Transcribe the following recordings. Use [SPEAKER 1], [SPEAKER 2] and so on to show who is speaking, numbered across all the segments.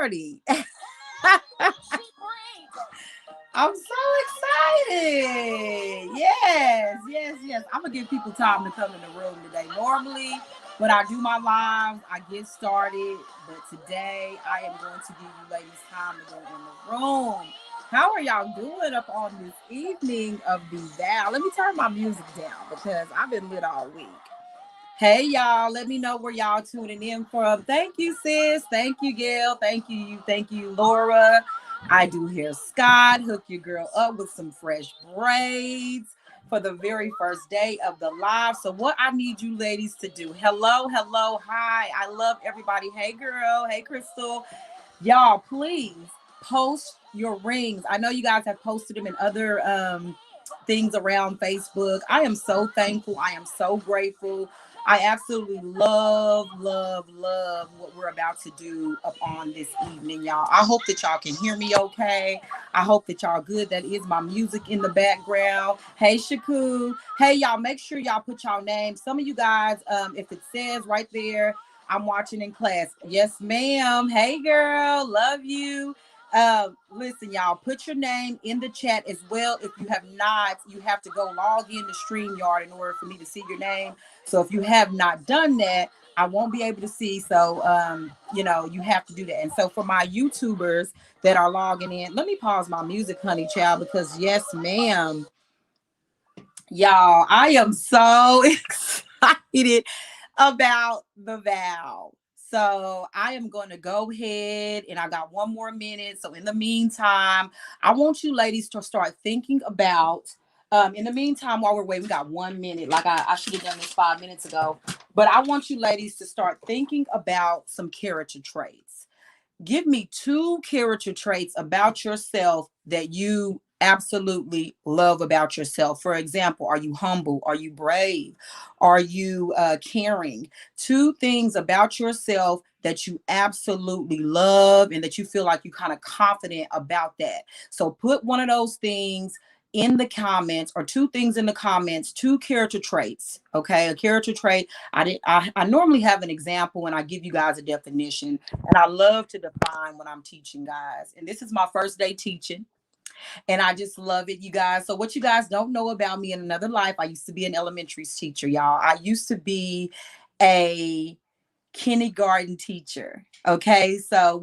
[SPEAKER 1] party. I'm so excited. Yes. I'm gonna give people time to come in the room today. Normally, when I do my lives, I get started, but today I am going to give you ladies time to go in the room. How are y'all doing up on this evening of the vow? Let me turn my music down because I've been lit all week. Hey y'all, let me know where y'all tuning in from. Thank you, sis. Thank you, Gail. Thank you, Laura. I do hear Scott. Hook your girl up with some fresh braids for the very first day of the live. So what I need you ladies to do. Hello, hi. I love everybody. Hey girl. Hey Crystal. Y'all, please post your rings. I know you guys have posted them in other things around Facebook. I am so thankful. I am so grateful. I absolutely love what we're about to do up on this evening, y'all. I hope that y'all can hear me okay. I hope that y'all good. That is my music in the background. Hey, Shaku. Hey, y'all, make sure y'all put y'all names. Some of you guys, if it says right there, I'm watching in class. Yes, ma'am. Hey, girl. Love you. Listen, y'all, put your name in the chat as well. If you have not, you have to go log in to StreamYard in order for me to see your name. So if you have not done that, I won't be able to see. So, you have to do that. And so for my YouTubers that are logging in, let me pause my music, honey child, because yes, ma'am, y'all, I am so excited about the vow. So I am going to go ahead and I got 1 more minute. So in the meantime, I want you ladies to start thinking about, in the meantime, while we're waiting, we got 1 minute. Like I should have done this 5 minutes ago, but I want you ladies to start thinking about some character traits. Give me 2 character traits about yourself that you absolutely love about yourself. For example, are you humble? Are you brave? Are you caring? 2 things about yourself that you absolutely love and that you feel like you're kind of confident about that. So put one of those things in the comments, or 2 things in the comments, 2 character traits. Okay, a character trait. I normally have an example and I give you guys a definition, and I love to define when I'm teaching guys. And this is my first day teaching, and I just love it, you guys. So what you guys don't know about me, in another life, I used to be an elementary teacher, y'all. I used to be a kindergarten teacher. Okay, so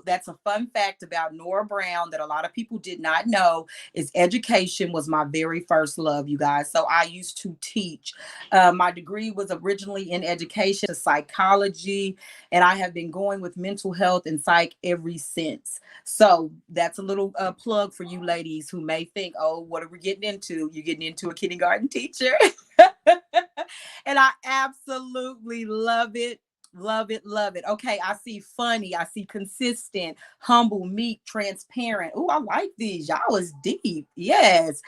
[SPEAKER 1] that's a fun fact about Nora Brown that a lot of people did not know, is education was my very first love, you guys. So I used to teach. My degree was originally in education, psychology, and I have been going with mental health and psych ever since. So that's a little plug for you ladies who may think, oh, what are we getting into? You're getting into a kindergarten teacher. And I absolutely love it. Love it. Okay, I see funny, I see consistent, humble, meek, transparent. Oh, I like these. Y'all is deep. Yes.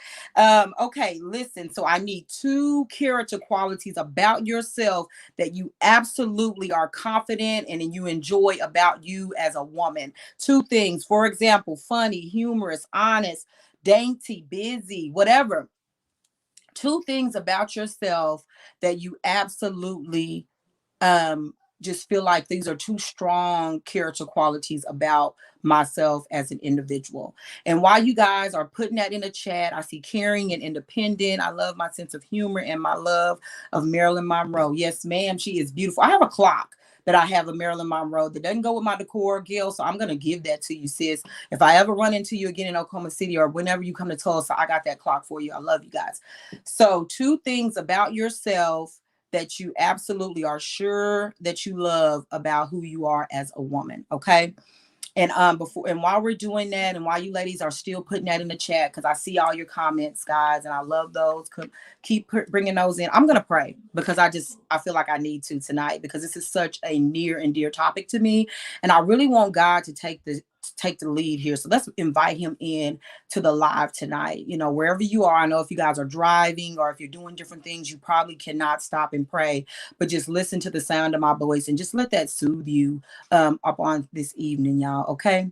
[SPEAKER 1] Okay, listen. So I need 2 character qualities about yourself that you absolutely are confident and you enjoy about you as a woman. 2 things. For example, funny, humorous, honest, dainty, busy, whatever. 2 things about yourself that you absolutely just feel like these are 2 strong character qualities about myself as an individual. And while you guys are putting that in the chat, I see caring and independent. I love my sense of humor and my love of Marilyn Monroe. Yes, ma'am, she is beautiful. I have a clock that I have of Marilyn Monroe that doesn't go with my decor, Gil. So I'm going to give that to you, sis. If I ever run into you again in Oklahoma City or whenever you come to Tulsa, I got that clock for you. I love you guys. So 2 things about yourself that you absolutely are sure that you love about who you are as a woman. Okay. And while we're doing that, and while you ladies are still putting that in the chat, because I see all your comments, guys, and I love those. Keep bringing those in. I'm gonna pray because I feel like I need to tonight, because this is such a near and dear topic to me, and I really want God to take the lead here. So let's invite him in to the live tonight. Wherever you are, I know if you guys are driving or if you're doing different things, you probably cannot stop and pray, but just listen to the sound of my voice and just let that soothe you up on this evening, y'all. Okay.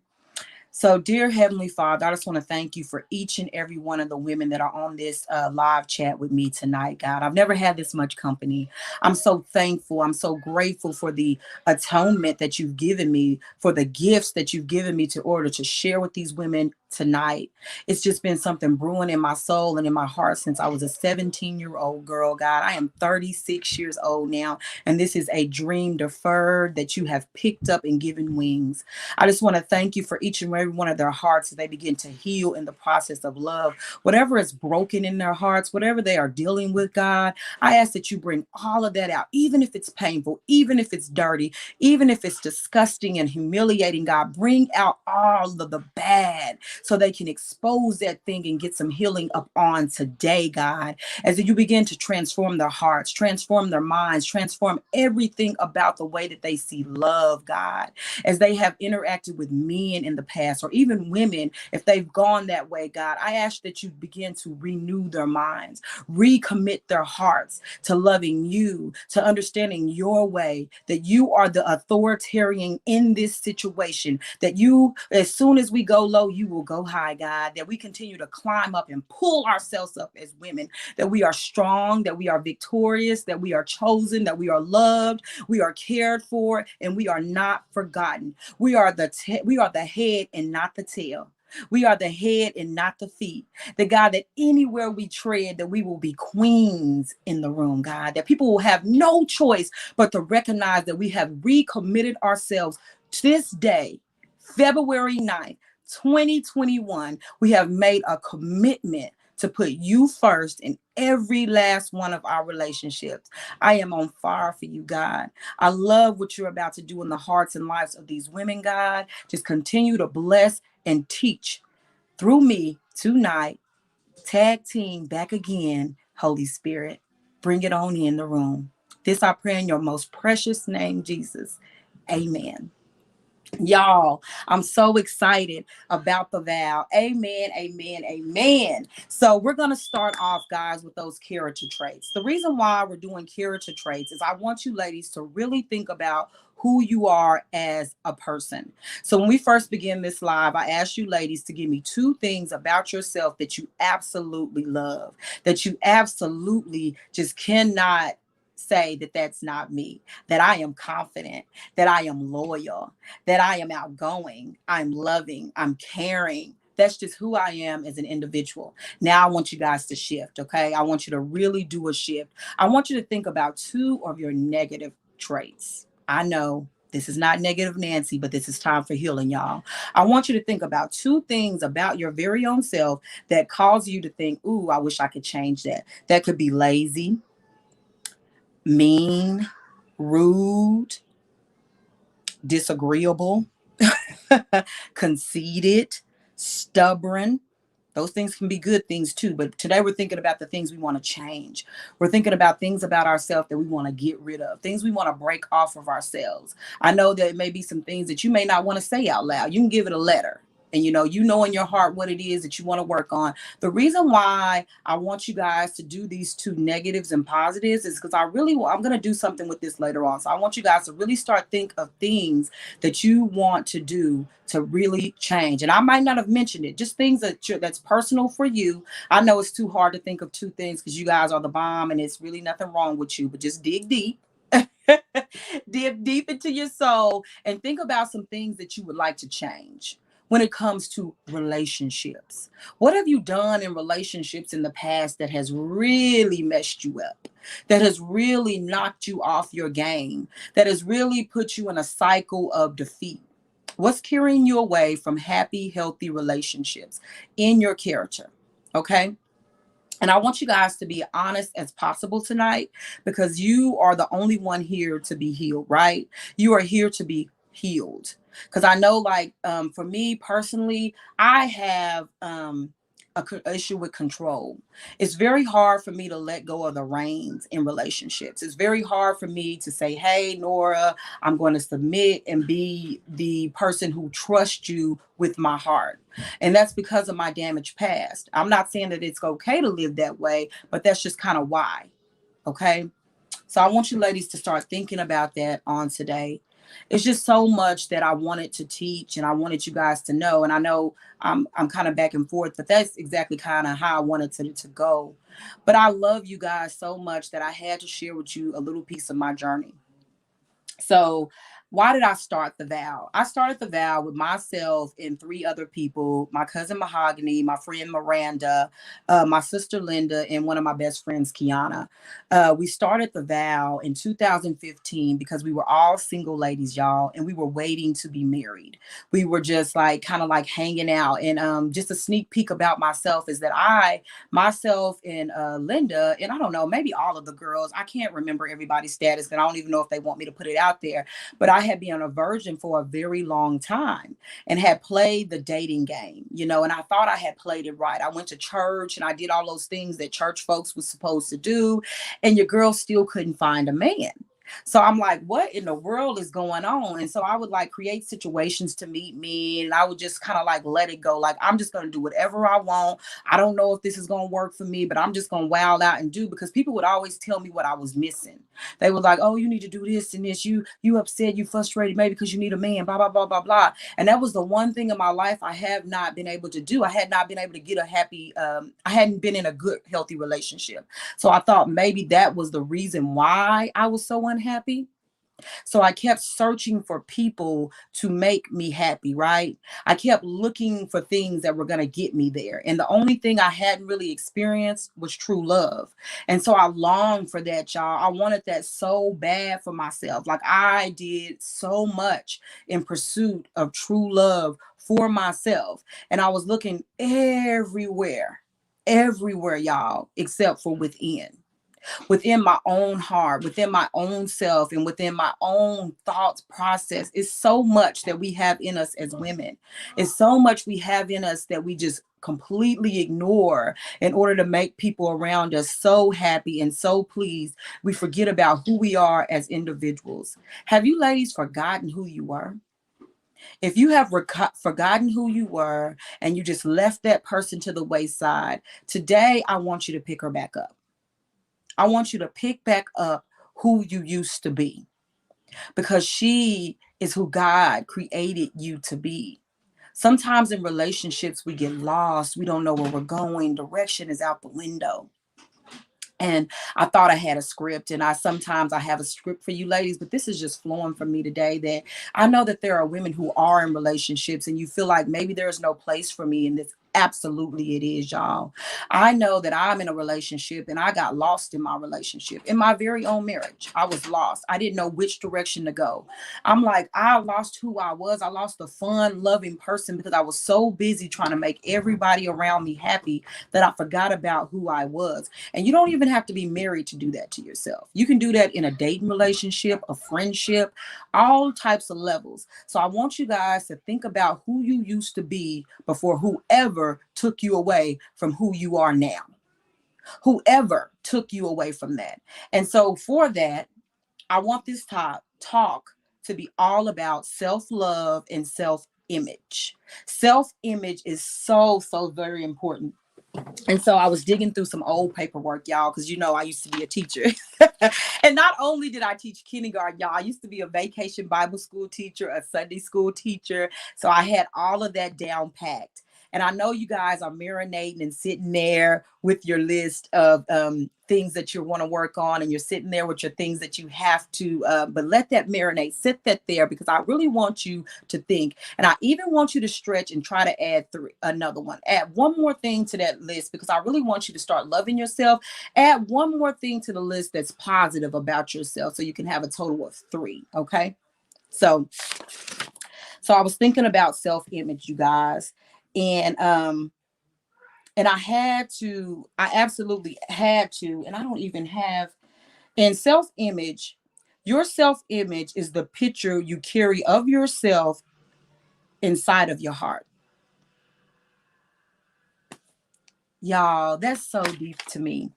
[SPEAKER 1] So, dear Heavenly Father, I just want to thank you for each and every one of the women that are on this live chat with me tonight, God. I've never had this much company. I'm so thankful. I'm so grateful for the atonement that you've given me, for the gifts that you've given me to order to share with these women tonight. It's just been something brewing in my soul and in my heart since I was a 17-year-old girl, God. I am 36 years old now, and this is a dream deferred that you have picked up and given wings. I just want to thank you for each and every one of their hearts as they begin to heal in the process of love. Whatever is broken in their hearts, whatever they are dealing with, God, I ask that you bring all of that out, even if it's painful, even if it's dirty, even if it's disgusting and humiliating, God. Bring out all of the bad so they can expose that thing and get some healing up on today, God, as you begin to transform their hearts, transform their minds, transform everything about the way that they see love, God, as they have interacted with men in the past, or even women, if they've gone that way, God. I ask that you begin to renew their minds, recommit their hearts to loving you, to understanding your way, that you are the authoritarian in this situation, that you, as soon as we go low, you will go high, God, that we continue to climb up and pull ourselves up as women, that we are strong, that we are victorious, that we are chosen, that we are loved, we are cared for, and we are not forgotten. We are the head and not the tail. We are the head and not the feet. The God, that anywhere we tread, that we will be queens in the room, God, that people will have no choice but to recognize that we have recommitted ourselves to this day, February 9th, 2021. We have made a commitment to put you first in every last one of our relationships. I am on fire for you, God. I love what you're about to do in the hearts and lives of these women, God. Just continue to bless and teach through me tonight. Tag team back again, Holy Spirit. Bring it on in the room. This I pray in your most precious name, Jesus. Amen. Y'all, I'm so excited about the vow. Amen, amen, amen. So we're going to start off, guys, with those character traits. The reason why we're doing character traits is I want you ladies to really think about who you are as a person. So when we first begin this live, I asked you ladies to give me 2 things about yourself that you absolutely love, that you absolutely just cannot say that that's not me, that I am confident, that I am loyal, that I am outgoing, I'm loving, I'm caring. That's just who I am as an individual. Now I want you guys to shift, okay? I want you to really do a shift. I want you to think about 2 of your negative traits. I know this is not negative Nancy, but this is time for healing, y'all. I want you to think about 2 things about your very own self that cause you to think, ooh, I wish I could change that. That could be lazy, mean, rude, disagreeable, conceited, stubborn. Those things can be good things too. But today we're thinking about the things we want to change. We're thinking about things about ourselves that we want to get rid of, things we want to break off of ourselves. I know that it may be some things that you may not want to say out loud. You can give it a letter. And you know in your heart what it is that you want to work on. The reason why I want you guys to do these 2 negatives and positives is because I'm going to do something with this later on. So I want you guys to really start think of things that you want to do to really change. And I might not have mentioned it, just things that's personal for you. I know it's too hard to think of 2 things because you guys are the bomb and it's really nothing wrong with you, but just dig deep. Dig deep into your soul and think about some things that you would like to change when it comes to relationships. What have you done in relationships in the past that has really messed you up, that has really knocked you off your game, that has really put you in a cycle of defeat? What's carrying you away from happy, healthy relationships in your character? Okay. And I want you guys to be honest as possible tonight because you are the only one here to be healed, right? You are here to be healed. Because I know, like, for me personally, I have issue with control. It's very hard for me to let go of the reins in relationships. It's very hard for me to say, hey, Nora, I'm going to submit and be the person who trusts you with my heart. And that's because of my damaged past. I'm not saying that it's okay to live that way, but that's just kind of why. Okay. So I want you ladies to start thinking about that on today. it's just so much that I wanted to teach and I wanted you guys to know. And I know I'm kind of back and forth, but that's exactly kind of how I wanted to go. But I love you guys so much that I had to share with you a little piece of my journey. So, why did I start the vow? I started the vow with myself and three other people: my cousin Mahogany, my friend Miranda, my sister Linda, and one of my best friends, Kiana. We started the vow in 2015 because we were all single ladies, y'all, and we were waiting to be married. We were just like kind of like hanging out. And just a sneak peek about myself is that myself, and Linda, and I don't know, maybe all of the girls, I can't remember everybody's status, and I don't even know if they want me to put it out there, but I had been a virgin for a very long time and had played the dating game, and I thought I had played it right. I went to church and I did all those things that church folks was supposed to do, and your girl still couldn't find a man. So I'm like, what in the world is going on? And so I would like create situations to meet me, and I would just kind of like let it go. Like, I'm just going to do whatever I want. I don't know if this is going to work for me, but I'm just going to wild out and do, because people would always tell me what I was missing. They were like, oh, you need to do this and this. You upset, you frustrated, maybe because you need a man, blah, blah, blah, blah, blah. And that was the one thing in my life I have not been able to do. I had not been able to get a happy, I hadn't been in a good, healthy relationship. So I thought maybe that was the reason why I was so unhappy. So I kept searching for people to make me happy, right? I kept looking for things that were going to get me there. And the only thing I hadn't really experienced was true love. And so I longed for that, y'all. I wanted that so bad for myself. Like, I did so much in pursuit of true love for myself. And I was looking everywhere, y'all, except for within my own heart, within my own self, and within my own thoughts process. It's so much that we have in us as women. It's so much we have in us that we just completely ignore in order to make people around us so happy and so pleased. We forget about who we are as individuals. Have you ladies forgotten who you were? If you have forgotten who you were and you just left that person to the wayside, today I want you to pick her back up. I want you to pick back up who you used to be, because she is who God created you to be. Sometimes in relationships, we get lost. We don't know where we're going. Direction is out the window. And I thought I had a script, and sometimes I have a script for you ladies, but this is just flowing from me today, that I know that there are women who are in relationships and you feel like maybe there's no place for me in this. Absolutely it is, y'all. I know that I'm in a relationship and I got lost in my relationship. In my very own marriage, I was lost. I didn't know which direction to go. I'm like, I lost who I was. I lost the fun, loving person because I was so busy trying to make everybody around me happy that I forgot about who I was. And you don't even have to be married to do that to yourself. You can do that in a dating relationship, a friendship, all types of levels. So I want you guys to think about who you used to be before whoever took you away from who you are now. Whoever took you away from that. And so for that, I want this talk to be all about self-love and self-image. Self-image is so very important. And so I was digging through some old paperwork, y'all, because I used to be a teacher. And not only did I teach kindergarten, y'all, I used to be a vacation Bible school teacher, a Sunday school teacher. So I had all of that down packed. And I know you guys are marinating and sitting there with your list of things that you want to work on, and you're sitting there with your things that you have to, but let that marinate, sit that there, because I really want you to think. And I even want you to stretch and try to add another one. Add one more thing to that list, because I really want you to start loving yourself. Add one more thing to the list that's positive about yourself, so you can have a total of 3. Okay. So I was thinking about self-image, you guys. And I absolutely had to, and I don't even have, in self-image, your self-image is the picture you carry of yourself inside of your heart. Y'all, that's so deep to me.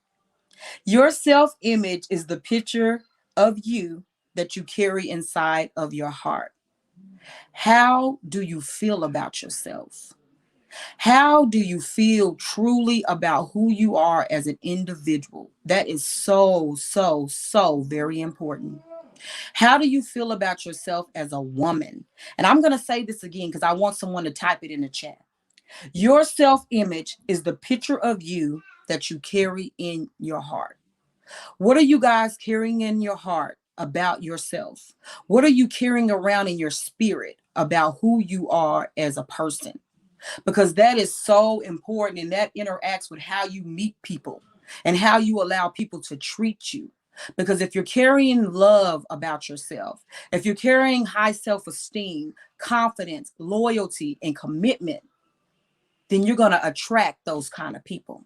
[SPEAKER 1] Your self-image is the picture of you that you carry inside of your heart. How do you feel about yourself? How do you feel truly about who you are as an individual? That is so very important. How do you feel about yourself as a woman? And I'm going to say this again because I want someone to type it in the chat. Your self-image is the picture of you that you carry in your heart. What are you guys carrying in your heart about yourself? What are you carrying around in your spirit about who you are as a person? Because that is so important, and that interacts with how you meet people and how you allow people to treat you. Because if you're carrying love about yourself, if you're carrying high self-esteem, confidence, loyalty, and commitment, then you're going to attract those kind of people.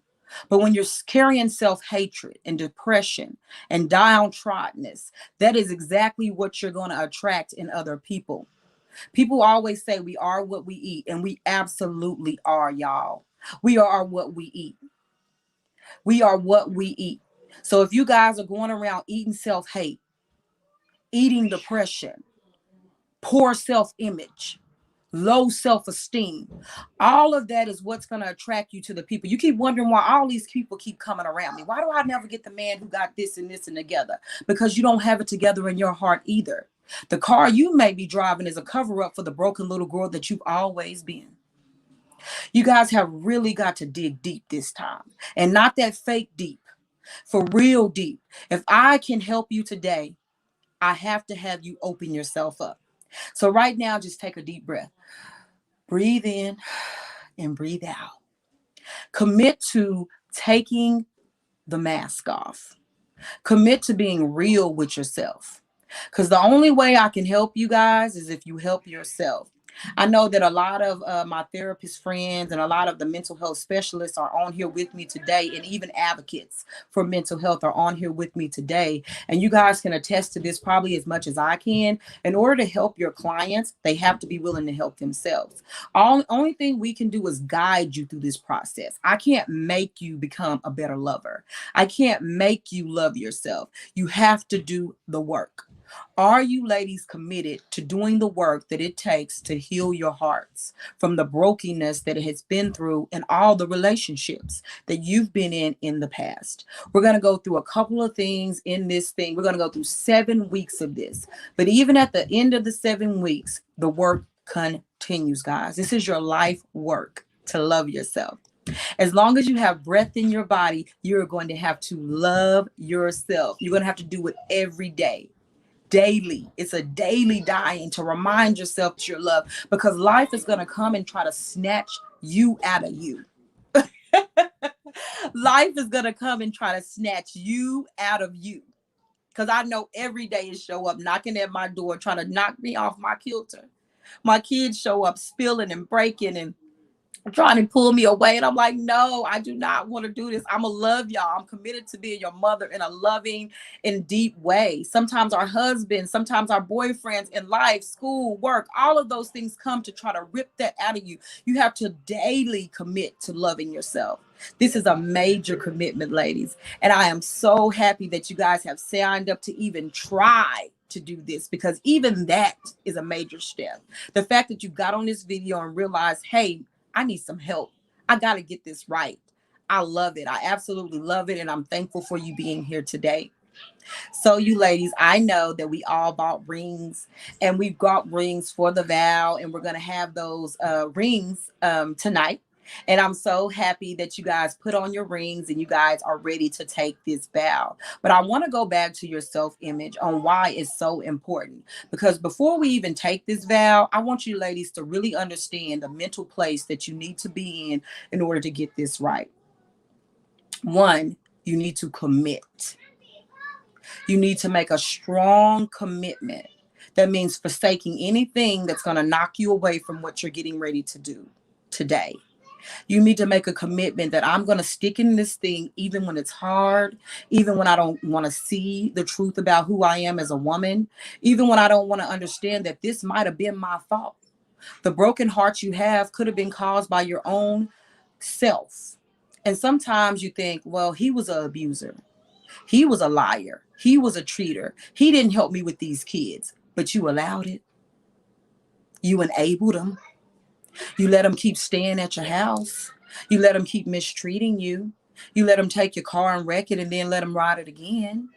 [SPEAKER 1] But when you're carrying self-hatred and depression and downtroddenness, that is exactly what you're going to attract in other people. People always say we are what we eat, and we absolutely are, y'all. We are what we eat. We are what we eat. So if you guys are going around eating self-hate, eating depression, poor self-image, low self-esteem, all of that is what's going to attract you to the people. You keep wondering why all these people keep coming around me. Why do I never get the man who got this and this and together? Because you don't have it together in your heart either. The car you may be driving is a cover-up for the broken little girl that you've always been. You guys have really got to dig deep this time, and not that fake deep, for real deep. If I can help you today, I have to have you open yourself up. So right now, just take a deep breath. Breathe in and breathe out. Commit to taking the mask off. Commit to being real with yourself. Because the only way I can help you guys is if you help yourself. I know that a lot of my therapist friends and a lot of the mental health specialists are on here with me today, and even advocates for mental health are on here with me today. And you guys can attest to this probably as much as I can. In order to help your clients, they have to be willing to help themselves. Only thing we can do is guide you through this process. I can't make you become a better lover. I can't make you love yourself. You have to do the work. Are you ladies committed to doing the work that it takes to heal your hearts from the brokenness that it has been through and all the relationships that you've been in the past? We're going to go through a couple of things in this thing. We're going to go through 7 weeks of this. But even at the end of the 7 weeks, the work continues, guys. This is your life work to love yourself. As long as you have breath in your body, you're going to have to love yourself. You're going to have to do it every day. Daily. It's a daily dying to remind yourself that you're loved, because life is going to come and try to snatch you out of you. Life is going to come and try to snatch you out of you. Because I know every day it show up knocking at my door, trying to knock me off my kilter. My kids show up spilling and breaking and trying to pull me away, and I'm like, no, I do not want to do this. I'm gonna love y'all. I'm committed to being your mother in a loving and deep way. Sometimes our husbands, sometimes our boyfriends in life, school, work, all of those things come to try to rip that out of you. You have to daily commit to loving yourself. This is a major commitment, ladies, and I am so happy that you guys have signed up to even try to do this, because even that is a major step. The fact that you got on this video and realized, hey, I need some help. I got to get this right. I love it. I absolutely love it. And I'm thankful for you being here today. So you ladies, I know that we all bought rings, and we've got rings for the vow, and we're going to have those rings tonight. And I'm so happy that you guys put on your rings and you guys are ready to take this vow. But I want to go back to your self-image on why it's so important. Because before we even take this vow, I want you ladies to really understand the mental place that you need to be in order to get this right. One, you need to commit. You need to make a strong commitment. That means forsaking anything that's going to knock you away from what you're getting ready to do today. You need to make a commitment that I'm going to stick in this thing even when it's hard, even when I don't want to see the truth about who I am as a woman, even when I don't want to understand that this might have been my fault. The broken heart you have could have been caused by your own self. And sometimes you think, well, he was an abuser. He was a liar. He was a cheater. He didn't help me with these kids, but you allowed it. You enabled him. You let them keep staying at your house. You let them keep mistreating you. You let them take your car and wreck it and then let them ride it again.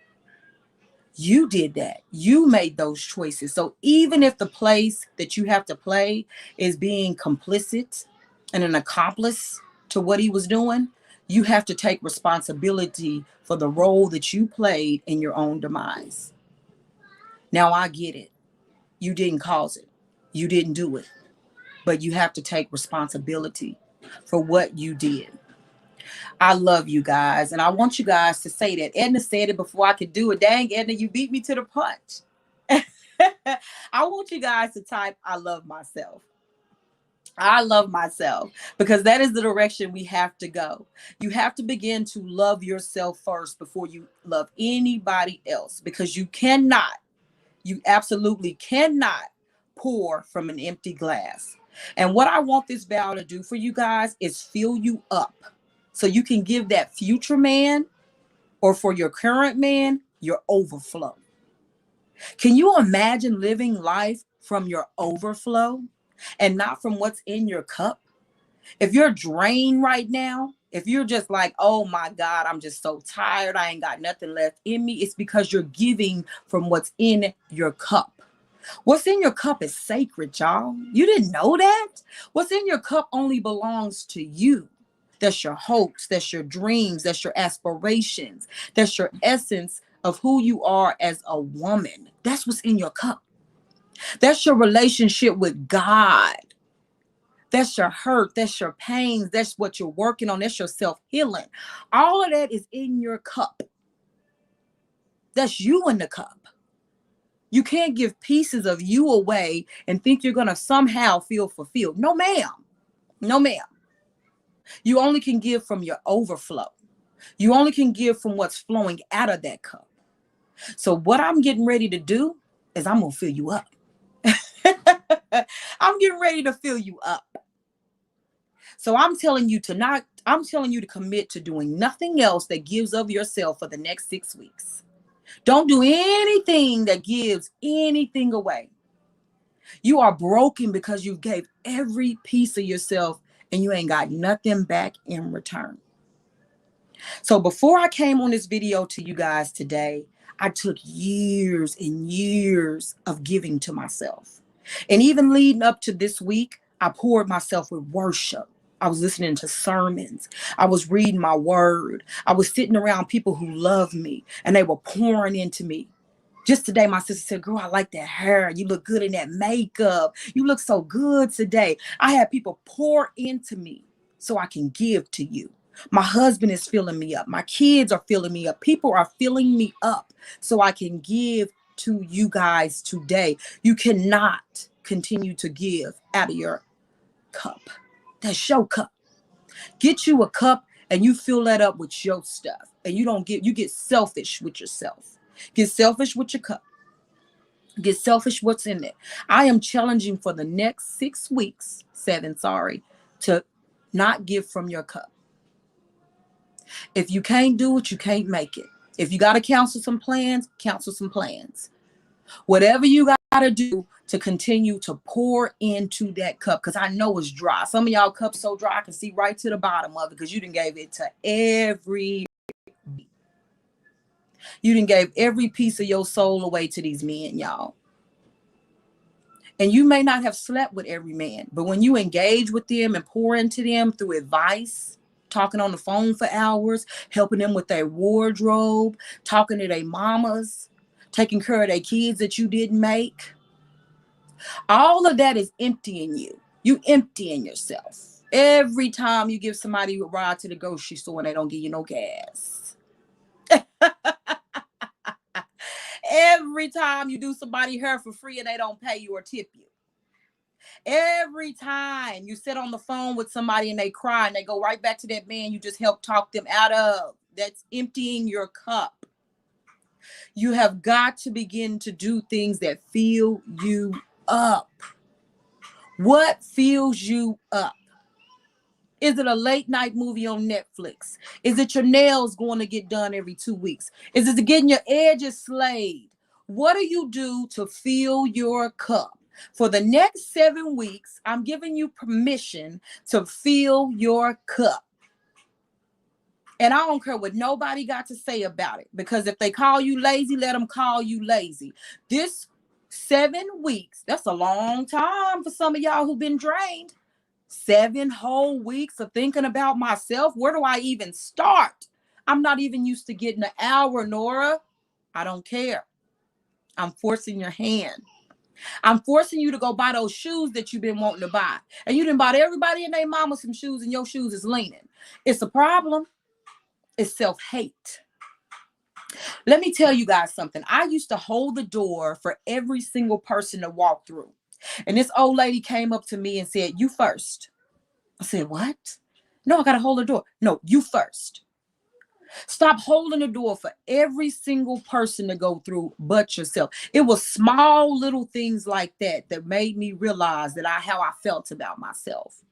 [SPEAKER 1] You did that. You made those choices. So even if the place that you have to play is being complicit and an accomplice to what he was doing, you have to take responsibility for the role that you played in your own demise. Now I get it. You didn't cause it. You didn't do it. But you have to take responsibility for what you did. I love you guys. And I want you guys to say that. Edna said it before I could do it. Dang, Edna, you beat me to the punch. I want you guys to type, I love myself. I love myself, because that is the direction we have to go. You have to begin to love yourself first before you love anybody else, because you absolutely cannot pour from an empty glass. And what I want this vow to do for you guys is fill you up so you can give that future man, or for your current man, your overflow. Can you imagine living life from your overflow and not from what's in your cup? If you're drained right now, if you're just like, oh my God, I'm just so tired, I ain't got nothing left in me, it's because you're giving from what's in your cup. What's in your cup is sacred, y'all. You didn't know that? What's in your cup only belongs to you. That's your hopes, that's your dreams, that's your aspirations, that's your essence of who you are as a woman. That's what's in your cup. That's your relationship with God. That's your hurt, that's your pains, that's what you're working on, that's your self-healing. All of that is in your cup. That's you in the cup. You can't give pieces of you away and think you're going to somehow feel fulfilled. No, ma'am. No, ma'am. You only can give from your overflow. You only can give from what's flowing out of that cup. So what I'm getting ready to do is I'm going to fill you up. I'm getting ready to fill you up. So I'm telling you to commit to doing nothing else that gives of yourself for the next 6 weeks. Don't do anything that gives anything away. You are broken because you gave every piece of yourself and you ain't got nothing back in return. So before I came on this video to you guys today, I took years and years of giving to myself. And even leading up to this week, I poured myself with worship. I was listening to sermons. I was reading my word. I was sitting around people who love me and they were pouring into me. Just today, my sister said, girl, I like that hair. You look good in that makeup. You look so good today. I had people pour into me so I can give to you. My husband is filling me up. My kids are filling me up. People are filling me up so I can give to you guys today. You cannot continue to give out of your cup. That's your cup. Get you a cup and you fill that up with your stuff. And you get selfish with yourself. Get selfish with your cup. Get selfish what's in it. I am challenging for the next 6 weeks, 7, to not give from your cup. If you can't do it, you can't make it. If you got to cancel some plans, cancel some plans. Whatever you got to do to continue to pour into that cup, because I know it's dry. Some of y'all cups so dry, I can see right to the bottom of it because you done gave it to you done gave every piece of your soul away to these men, y'all. And you may not have slept with every man, but when you engage with them and pour into them through advice, talking on the phone for hours, helping them with their wardrobe, talking to their mamas, taking care of their kids that you didn't make, all of that is emptying you. You emptying yourself. Every time you give somebody a ride to the grocery store and they don't give you no gas. Every time you do somebody hair for free and they don't pay you or tip you. Every time you sit on the phone with somebody and they cry and they go right back to that man you just helped talk them out of. That's emptying your cup. You have got to begin to do things that fill you up. What fills you up? Is it a late night movie on Netflix? Is it your nails going to get done every 2 weeks? Is it getting your edges slayed? What do you do to fill your cup? For the next 7 weeks, I'm giving you permission to fill your cup. And I don't care what nobody got to say about it, because if they call you lazy, let them call you lazy. This 7 weeks, that's a long time for some of y'all who've been drained. 7 whole weeks of thinking about myself. Where do I even start? I'm not even used to getting an hour, Nora. I don't care. I'm forcing your hand. I'm forcing you to go buy those shoes that you've been wanting to buy. And you done bought everybody and their mama some shoes, and your shoes is leaning. It's a problem. It's self-hate. Let me tell you guys something. I used to hold the door for every single person to walk through. And this old lady came up to me and said, "You first." I said, "What?" "No, I got to hold the door." "No, you first." Stop holding the door for every single person to go through but yourself. It was small little things like that that made me realize that how I felt about myself.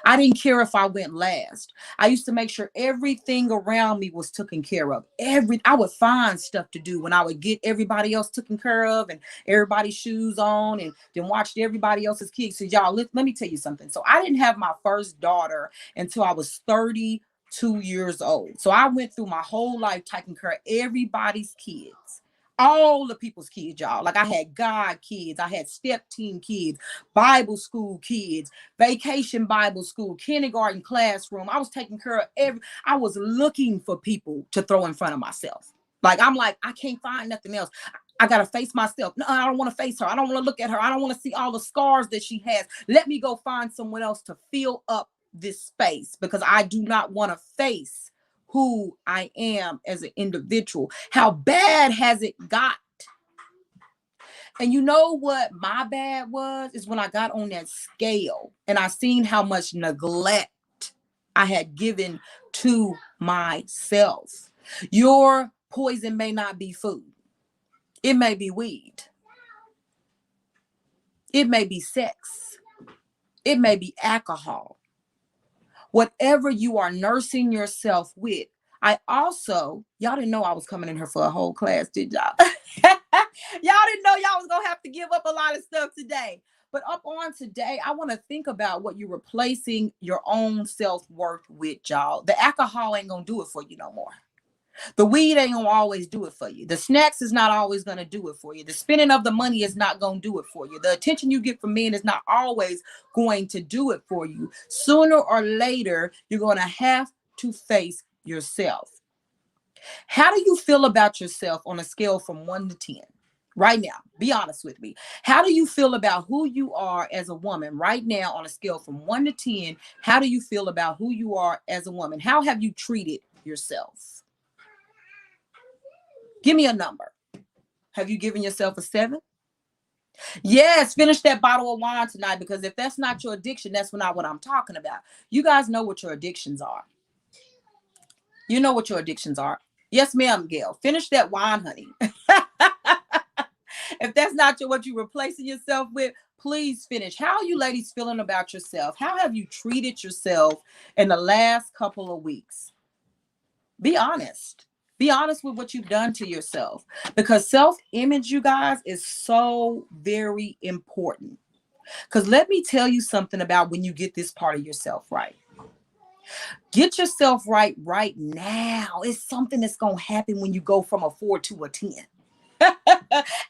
[SPEAKER 1] I didn't care if I went last. I used to make sure everything around me was taken care of. I would find stuff to do when I would get everybody else taken care of and everybody's shoes on, and then watched everybody else's kids. So y'all, let me tell you something. So I didn't have my first daughter until I was 32 years old. So I went through my whole life taking care of everybody's kids. All the people's kids, y'all. Like, I had God kids, I had step team kids, Bible school kids, vacation Bible school, kindergarten classroom. I was taking care of I was looking for people to throw in front of myself. Like, I'm like, I can't find nothing else. I got to face myself. No, I don't want to face her. I don't want to look at her. I don't want to see all the scars that she has. Let me go find someone else to fill up this space, because I do not want to face who I am as an individual. How bad has it got? And you know what my bad was? Is when I got on that scale and I seen how much neglect I had given to myself. Your poison may not be food. It may be weed. It may be sex. It may be alcohol. Whatever you are nursing yourself with. Y'all didn't know I was coming in here for a whole class, did y'all? Y'all didn't know y'all was going to have to give up a lot of stuff today. But up on today, I want to think about what you're replacing your own self-worth with, y'all. The alcohol ain't going to do it for you no more. The weed ain't gonna always do it for you. The snacks is not always gonna do it for you. The spending of the money is not gonna do it for you. The attention you get from men is not always going to do it for you. Sooner or later, you're gonna have to face yourself. How do you feel about yourself on a scale from 1 to 10? Right now, be honest with me. How do you feel about who you are as a woman right now on a scale from 1 to 10? How do you feel about who you are as a woman? How have you treated yourself? Give me a number. Have you given yourself a 7? Yes, finish that bottle of wine tonight, because if that's not your addiction, that's not what I'm talking about. You guys know what your addictions are. You know what your addictions are. Yes, ma'am, Gail. Finish that wine, honey. If that's not what you're replacing yourself with, please finish. How are you ladies feeling about yourself? How have you treated yourself in the last couple of weeks? Be honest. Be honest with what you've done to yourself, because self-image, you guys, is so very important. Because let me tell you something about when you get this part of yourself right. Get yourself right now. It's something that's going to happen when you go from a 4 to a 10. And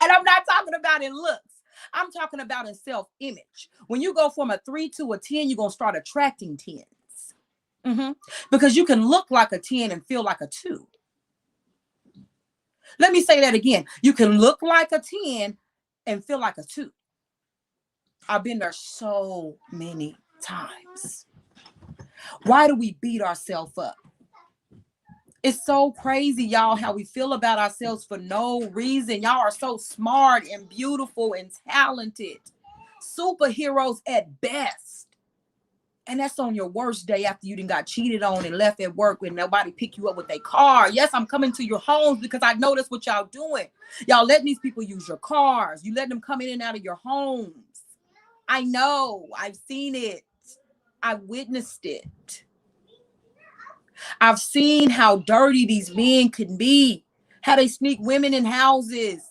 [SPEAKER 1] I'm not talking about in looks. I'm talking about in self-image. When you go from a 3 to a 10, you're going to start attracting 10s. Because you can look like a 10 and feel like a 2. Let me say that again. You can look like a 10 and feel like a 2. I've been there so many times. Why do we beat ourselves up? It's so crazy, y'all, how we feel about ourselves for no reason. Y'all are so smart and beautiful and talented. Superheroes at best. And that's on your worst day, after you done got cheated on and left at work when nobody pick you up with their car. Yes, I'm coming to your homes because I know that's what y'all doing. Y'all letting these people use your cars. You letting them come in and out of your homes. I know. I've seen it. I've witnessed it. I've seen how dirty these men can be. How they sneak women in houses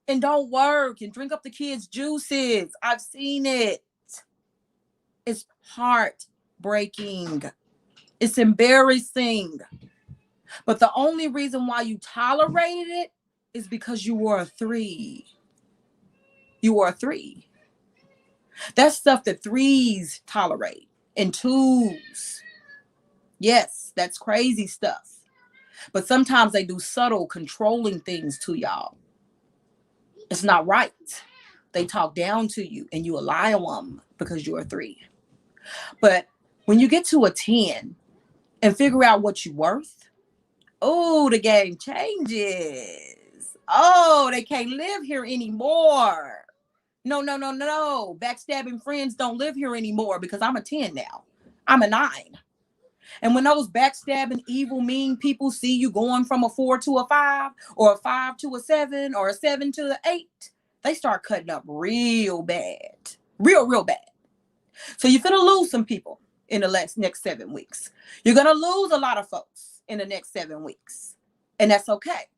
[SPEAKER 1] and don't work and drink up the kids' juices. I've seen it. It's heartbreaking. It's embarrassing. But the only reason why you tolerated it is because you were a 3. You were a 3. That's stuff that 3s tolerate and 2s. Yes, that's crazy stuff. But sometimes they do subtle controlling things to y'all. It's not right. They talk down to you and you ally on them because you're a 3. But when you get to a 10 and figure out what you're worth, oh, the game changes. Oh, they can't live here anymore. No, no, no, no, no. Backstabbing friends don't live here anymore because I'm a 10 now. I'm a 9. And when those backstabbing, evil, mean people see you going from a 4 to a 5, or a 5 to a 7, or a 7 to an 8, they start cutting up real bad. Real, real bad. So you're going to lose some people in the next 7 weeks. You're going to lose a lot of folks in the next 7 weeks. And that's okay.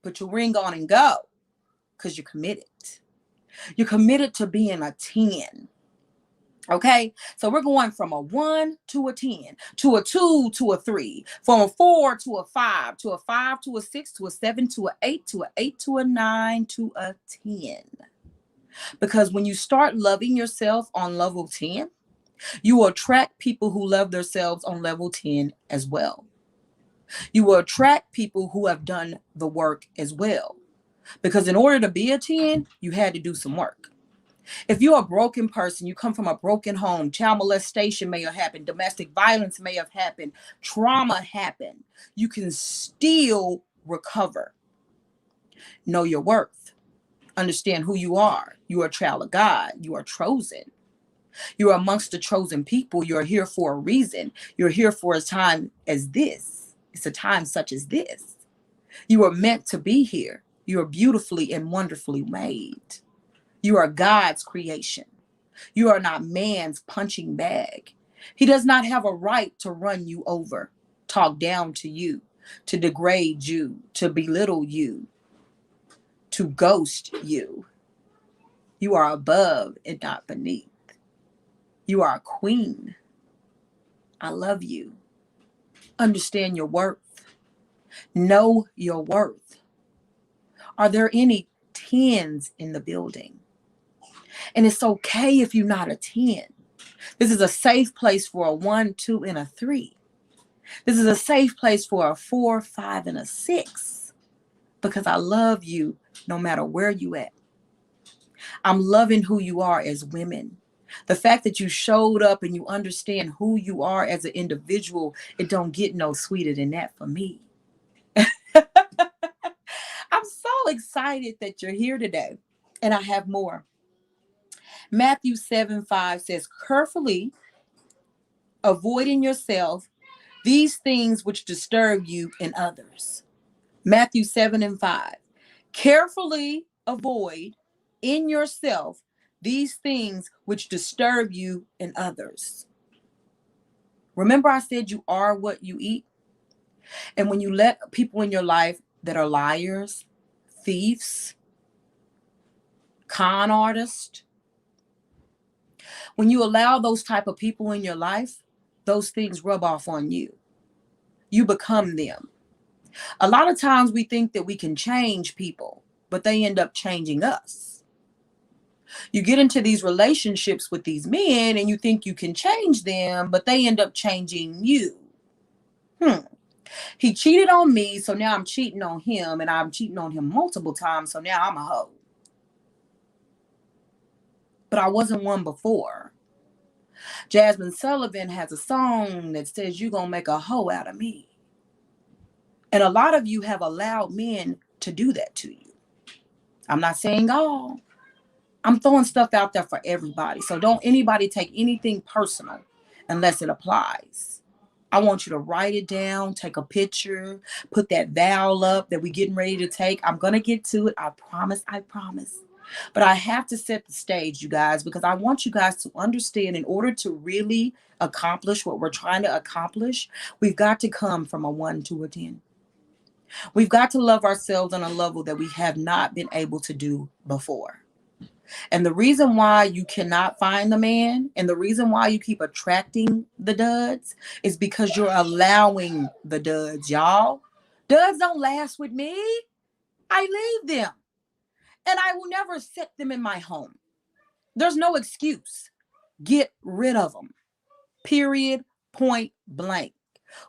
[SPEAKER 1] Put your ring on and go, because you're committed. You're committed to being a 10. Okay, so we're going from a 1 to a 10, to a 2 to a 3, from a 4 to a 5, to a 5 to a 6, to a 7 to an 8, to an 8 to a 9, to a 10. Because when you start loving yourself on level 10, you will attract people who love themselves on level 10 as well. You will attract people who have done the work as well. Because in order to be a 10, you had to do some work. If you're a broken person, you come from a broken home, child molestation may have happened, domestic violence may have happened, trauma happened, you can still recover. Know your worth. Understand who you are. You are a child of God. You are chosen. You are amongst the chosen people. You're here for a reason. You're here for a time as this. It's a time such as this. You are meant to be here. You are beautifully and wonderfully made. You are God's creation. You are not man's punching bag. He does not have a right to run you over, talk down to you, to degrade you, to belittle you, to ghost you. You are above and not beneath. You are a queen. I love you. Understand your worth. Know your worth. Are there any 10s in the building? And it's okay if you're not a 10. This is a safe place for a 1, 2, and a 3. This is a safe place for a 4, 5, and a 6. Because I love you no matter where you at. I'm loving who you are as women. The fact that you showed up and you understand who you are as an individual, it don't get no sweeter than that for me. I'm so excited that you're here today. And I have more. Matthew 7:5 says, carefully avoiding yourself these things which disturb you and others. Matthew 7:5. Carefully avoid in yourself these things which disturb you and others. Remember I said you are what you eat? And when you let people in your life that are liars, thieves, con artists, when you allow those type of people in your life, those things rub off on you. You become them. A lot of times we think that we can change people, but they end up changing us. You get into these relationships with these men and you think you can change them, but they end up changing you. He cheated on me, so now I'm cheating on him, and I'm cheating on him multiple times, so now I'm a hoe. But I wasn't one before. Jasmine Sullivan has a song that says, you're going to make a hoe out of me. And a lot of you have allowed men to do that to you. I'm not saying all. I'm throwing stuff out there for everybody. So don't anybody take anything personal unless it applies. I want you to write it down, take a picture, put that vow up that we're getting ready to take. I'm going to get to it. I promise. But I have to set the stage, you guys, because I want you guys to understand in order to really accomplish what we're trying to accomplish, we've got to come from a 1 to a 10. We've got to love ourselves on a level that we have not been able to do before. And the reason why you cannot find the man and the reason why you keep attracting the duds is because you're allowing the duds, y'all. Duds don't last with me. I leave them and I will never set them in my home. There's no excuse. Get rid of them. Period. Point blank.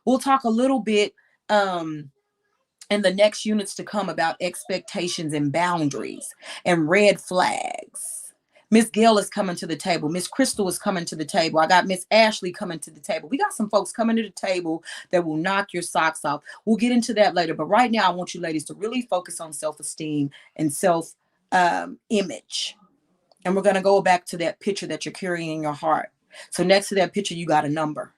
[SPEAKER 1] We'll talk a little bit in the next units to come about expectations and boundaries and red flags. Miss Gail is coming to the table. Miss Crystal is coming to the table. I got Miss Ashley coming to the table. We got some folks coming to the table that will knock your socks off. We'll get into that later. But right now, I want you ladies to really focus on self-esteem and self-image. And we're going to go back to that picture that you're carrying in your heart. So next to that picture, you got a number.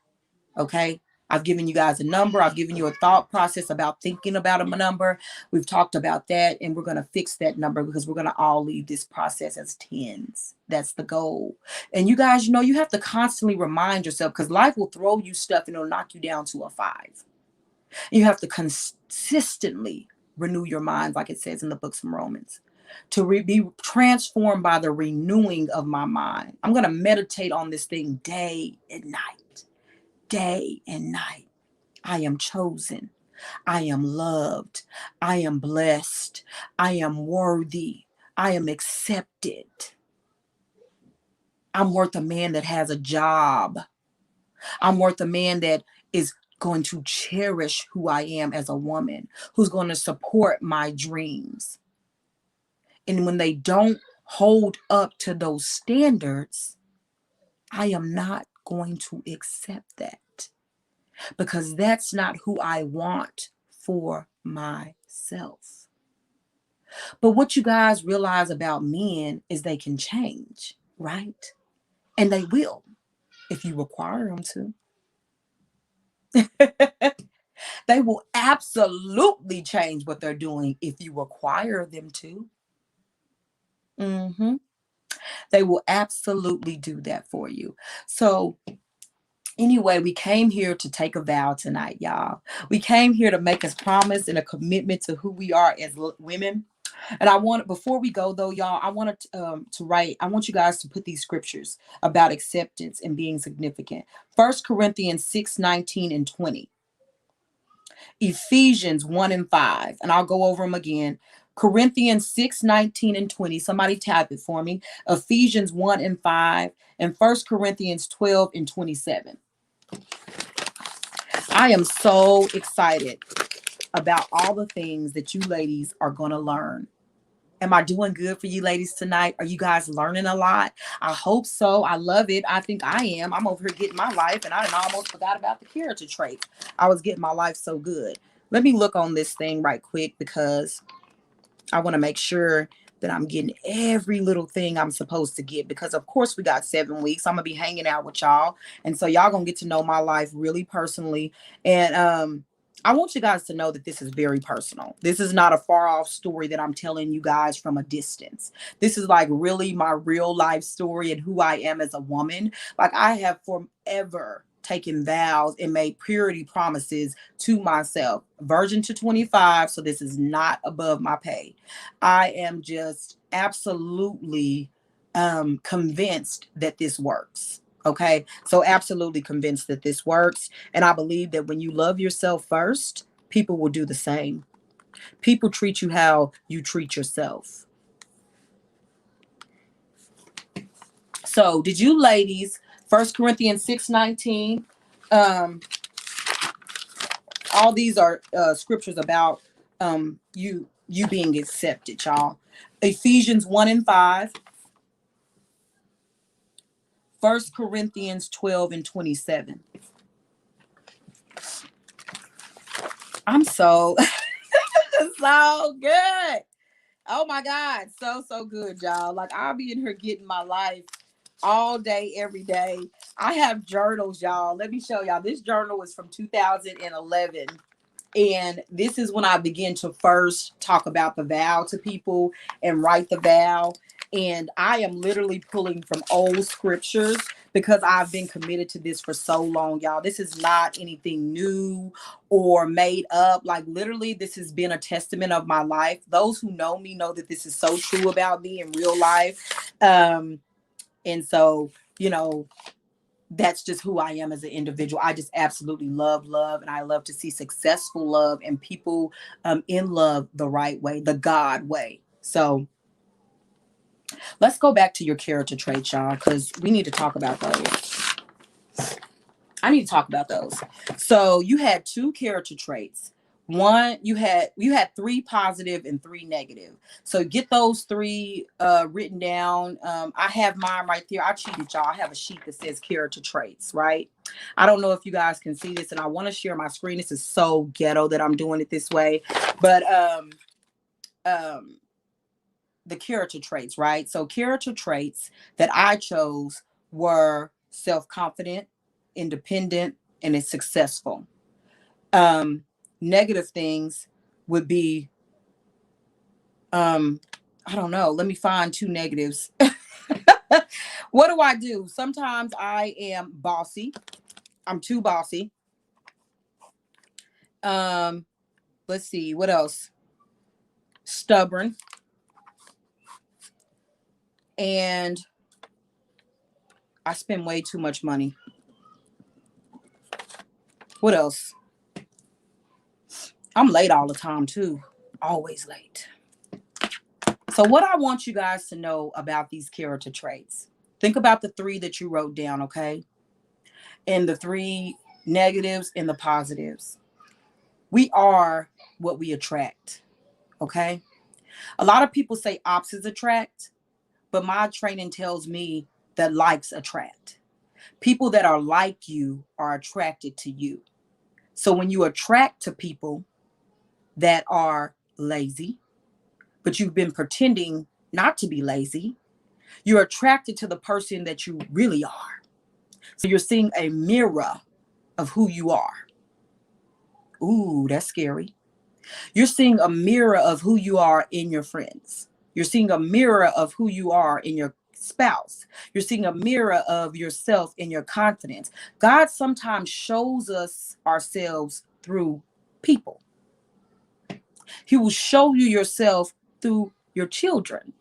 [SPEAKER 1] Okay. I've given you guys a number. I've given you a thought process about thinking about a number. We've talked about that, and we're going to fix that number because we're going to all leave this process as 10s. That's the goal. And you guys, you have to constantly remind yourself because life will throw you stuff and it'll knock you down to a 5. You have to consistently renew your mind, like it says in the books of Romans, to be transformed by the renewing of my mind. I'm going to meditate on this thing day and night. Day and night. I am chosen. I am loved. I am blessed. I am worthy. I am accepted. I'm worth a man that has a job. I'm worth a man that is going to cherish who I am as a woman, who's going to support my dreams. And when they don't hold up to those standards, I am not going to accept that because that's not who I want for myself. But what you guys realize about men is they can change, right? And they will if you require them to. They will absolutely change what they're doing if you require them to. They will absolutely do that for you. So anyway, we came here to take a vow tonight, y'all. We came here to make a promise and a commitment to who we are as women. And before we go though, y'all, I want you guys to put these scriptures about acceptance and being significant. 1 Corinthians 6:19 and 20. Ephesians 1 and 5. And I'll go over them again. Corinthians 6:19 and 20. Somebody type it for me. Ephesians 1 and 5 and 1 Corinthians 12 and 27. I am so excited about all the things that you ladies are going to learn. Am I doing good for you ladies tonight? Are you guys learning a lot? I hope so. I love it. I think I am. I'm over here getting my life, and I almost forgot about the character traits. I was getting my life so good. Let me look on this thing right quick because I want to make sure that I'm getting every little thing I'm supposed to get because, of course, we got 7 weeks. I'm going to be hanging out with y'all. And so y'all going to get to know my life really personally. And I want you guys to know that this is very personal. This is not a far off story that I'm telling you guys from a distance. This is like really my real life story and who I am as a woman. Like I have forever taken vows and made purity promises to myself. Virgin to 25, so this is not above my pay. I am just absolutely convinced that this works. Okay, so absolutely convinced that this works. And I believe that when you love yourself first, people will do the same. People treat you how you treat yourself. So did you ladies, 1 Corinthians 6:19, all these are scriptures about you being accepted, y'all. Ephesians 1 and 5. 1 Corinthians 12 and 27. I'm so good. Oh my God. So good, y'all. Like I'll be in here getting my life all day, every day. I have journals, y'all. Let me show y'all. This journal is from 2011. And this is when I begin to first talk about the vow to people and write the vow. And I am literally pulling from old scriptures because I've been committed to this for so long, y'all. This is not anything new or made up. Like literally, this has been a testament of my life. Those who know me know that this is so true about me in real life. Um, and so, you know, that's just who I am as an individual. I just absolutely love love, and I love to see successful love and people in love the right way, the God way. So let's go back to your character traits, y'all, because we need to talk about those. I need to talk about those. So you had two character traits. One, you had three positive and three negative. So get those three written down. I have mine right there. I cheated, y'all. I have a sheet that says character traits, right? I don't know if you guys can see this, and I want to share my screen. This is so ghetto that I'm doing it this way, but um, the character traits, right? So character traits that I chose were self-confident, independent, and it's successful. Um, Negative things would be, um, I don't know. Let me find two negatives. What do I do? Sometimes I am bossy. I'm too bossy. Um, let's see, what else? Stubborn. And I spend way too much money. What else? I'm late all the time too. Always late. So what I want you guys to know about these character traits. Think about the three that you wrote down, okay? And the three negatives and the positives. We are what we attract, okay? A lot of people say opposites attract, but my training tells me that likes attract. People that are like you are attracted to you. So when you attract to people that are lazy, but you've been pretending not to be lazy, you're attracted to the person that you really are. So you're seeing a mirror of who you are. Ooh, that's scary. You're seeing a mirror of who you are in your friends. You're seeing a mirror of who you are in your spouse. You're seeing a mirror of yourself in your confidence. God sometimes shows us ourselves through people. He will show you yourself through your children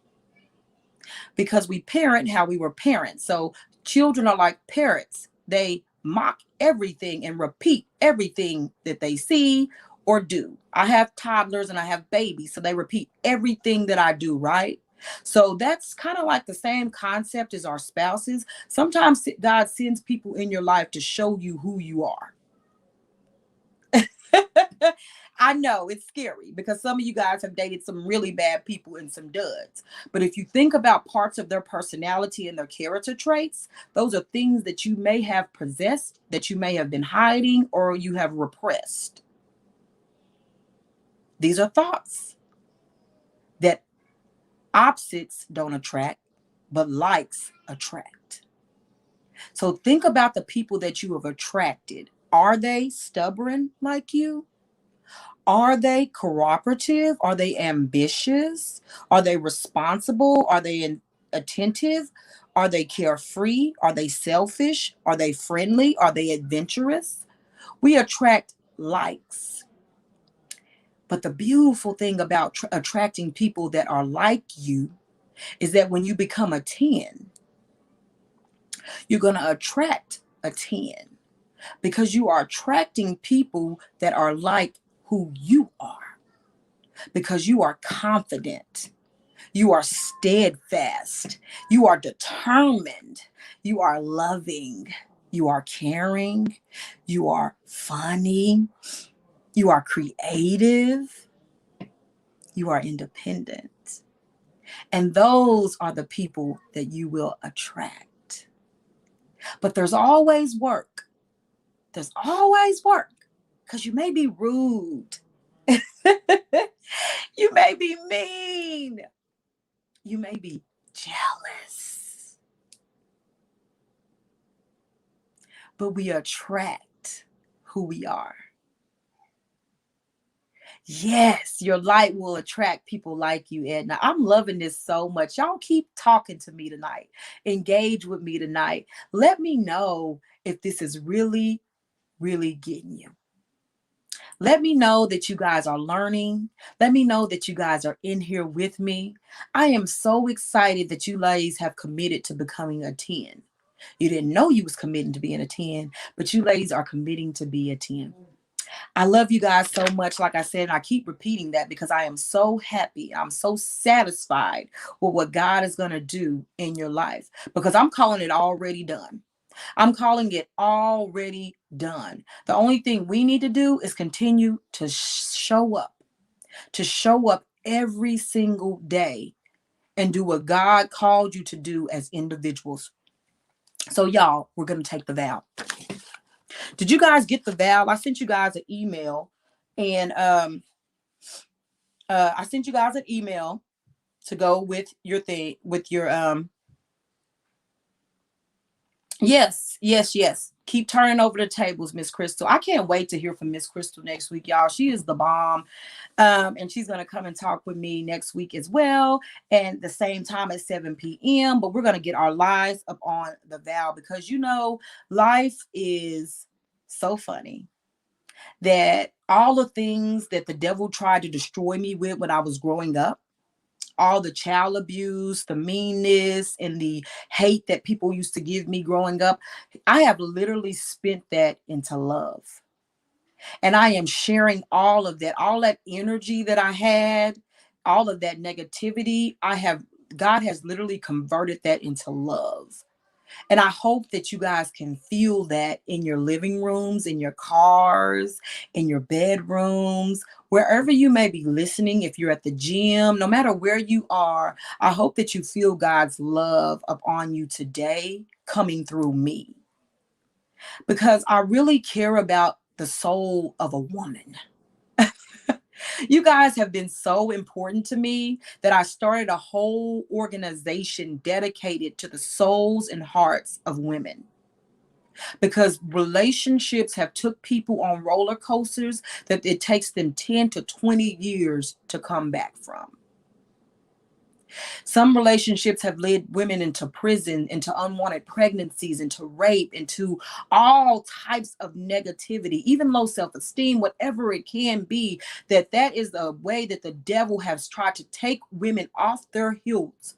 [SPEAKER 1] because we parent how we were parents. So children are like parrots. They mock everything and repeat everything that they see or do. I have toddlers and I have babies, so they repeat everything that I do, right? So that's kind of like the same concept as our spouses. Sometimes God sends people in your life to show you who you are. I know it's scary because some of you guys have dated some really bad people and some duds. But if you think about parts of their personality and their character traits, those are things that you may have possessed, that you may have been hiding, or you have repressed. These are thoughts that opposites don't attract, but likes attract. So think about the people that you have attracted. Are they stubborn like you? Are they cooperative? Are they ambitious? Are they responsible? Are they attentive? Are they carefree? Are they selfish? Are they friendly? Are they adventurous? We attract likes. But the beautiful thing about attracting people that are like you is that when you become a 10, you're going to attract a 10 because you are attracting people that are like who you are, because you are confident, you are steadfast, you are determined, you are loving, you are caring, you are funny, you are creative, you are independent. And those are the people that you will attract. But there's always work. There's always work because you may be rude. You may be mean. You may be jealous. But we attract who we are. Yes, your light will attract people like you, Edna. I'm loving this so much. Y'all keep talking to me tonight. Engage with me tonight. Let me know if this is really, really getting you. Let me know that you guys are learning. Let me know that you guys are in here with me. I am so excited that you ladies have committed to becoming a 10. You didn't know you was committing to being a 10, but you ladies are committing to be a 10. I love you guys so much. Like I said, and I keep repeating that because I am so happy. I'm so satisfied with what God is going to do in your life because I'm calling it already done. I'm calling it already done. The only thing we need to do is continue to show up every single day and do what God called you to do as individuals. So, y'all, we're going to take the vow. Did you guys get the vow? I sent you guys an email, and I sent you guys an email to go with your thing, with your yes. Keep turning over the tables, Miss Crystal. I can't wait to hear from Miss Crystal next week, y'all. She is the bomb. And she's gonna come and talk with me next week as well, and the same time at 7 p.m. But we're gonna get our lives up on the vow because life is so funny that all the things that the devil tried to destroy me with when I was growing up, all the child abuse, the meanness, and the hate that people used to give me growing up, I have literally spent that into love. And I am sharing all that energy that I had, all of that negativity. God has literally converted that into love. And I hope that you guys can feel that in your living rooms, in your cars, in your bedrooms, wherever you may be listening. If you're at the gym, no matter where you are, I hope that you feel God's love upon you today coming through me. Because I really care about the soul of a woman. You guys have been so important to me that I started a whole organization dedicated to the souls and hearts of women. Because relationships have took people on roller coasters that it takes them 10 to 20 years to come back from. Some relationships have led women into prison, into unwanted pregnancies, into rape, into all types of negativity, even low self-esteem, whatever it can be, that is the way that the devil has tried to take women off their heels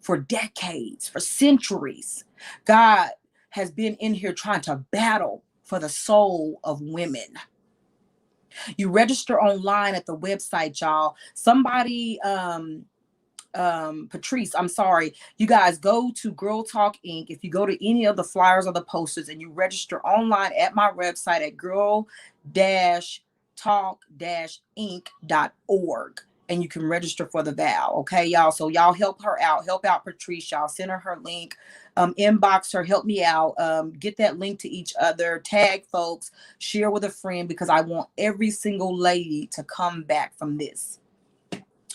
[SPEAKER 1] for decades, for centuries. God has been in here trying to battle for the soul of women. You register online at the website, y'all. Somebody Patrice, I'm sorry, you guys go to Girl Talk Inc. If you go to any of the flyers or the posters and you register online at my website at girl-talk-inc.org, and you can register for the vow. Okay, y'all. So y'all help her out. Help out Patrice. Y'all send her link. Inbox her. Help me out. Get that link to each other. Tag folks. Share with a friend because I want every single lady to come back from this.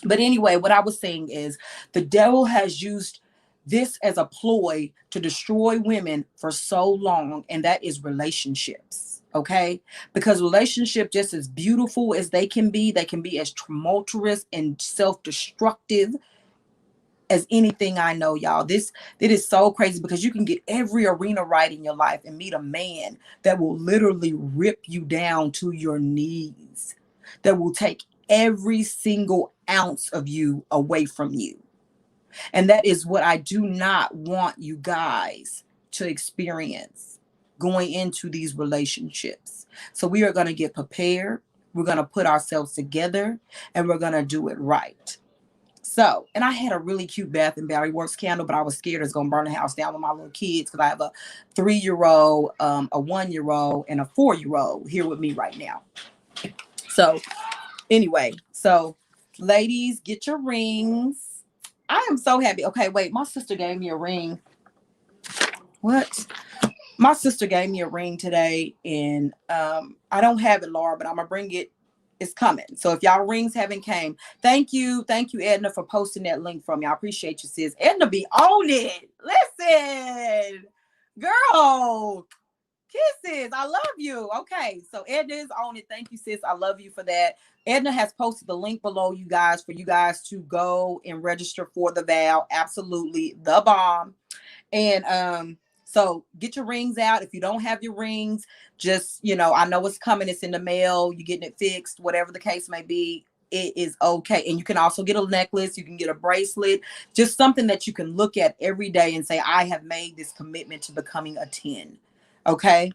[SPEAKER 1] But anyway, what I was saying is the devil has used this as a ploy to destroy women for so long, and that is relationships. Okay, because relationships, just as beautiful as they can be as tumultuous and self-destructive as anything I know, y'all. It is so crazy because you can get every arena right in your life and meet a man that will literally rip you down to your knees, that will take every single ounce of you away from you. And that is what I do not want you guys to experience going into these relationships. So we are going to get prepared. We're going to put ourselves together and we're going to do it right. So, and I had a really cute Bath and Body Works candle, but I was scared it's going to burn the house down with my little kids because I have a 3-year-old, a 1-year-old, and a 4-year-old here with me right now. So anyway, so ladies, get your rings. I am so happy. Okay, wait, my sister gave me a ring. What? My sister gave me a ring today, and I don't have it, Laura, but I'm gonna bring it. It's coming. So if y'all rings haven't came, thank you, Edna, for posting that link for me. I appreciate you, sis. Edna be on it. Listen, girl, kisses. I love you. Okay, so Edna is on it. Thank you, sis. I love you for that. Edna has posted the link below, you guys, for you guys to go and register for the vow. Absolutely the bomb. And So get your rings out. If you don't have your rings, just, I know it's coming. It's in the mail. You're getting it fixed, whatever the case may be. It is okay. And you can also get a necklace. You can get a bracelet, just something that you can look at every day and say, I have made this commitment to becoming a 10. Okay.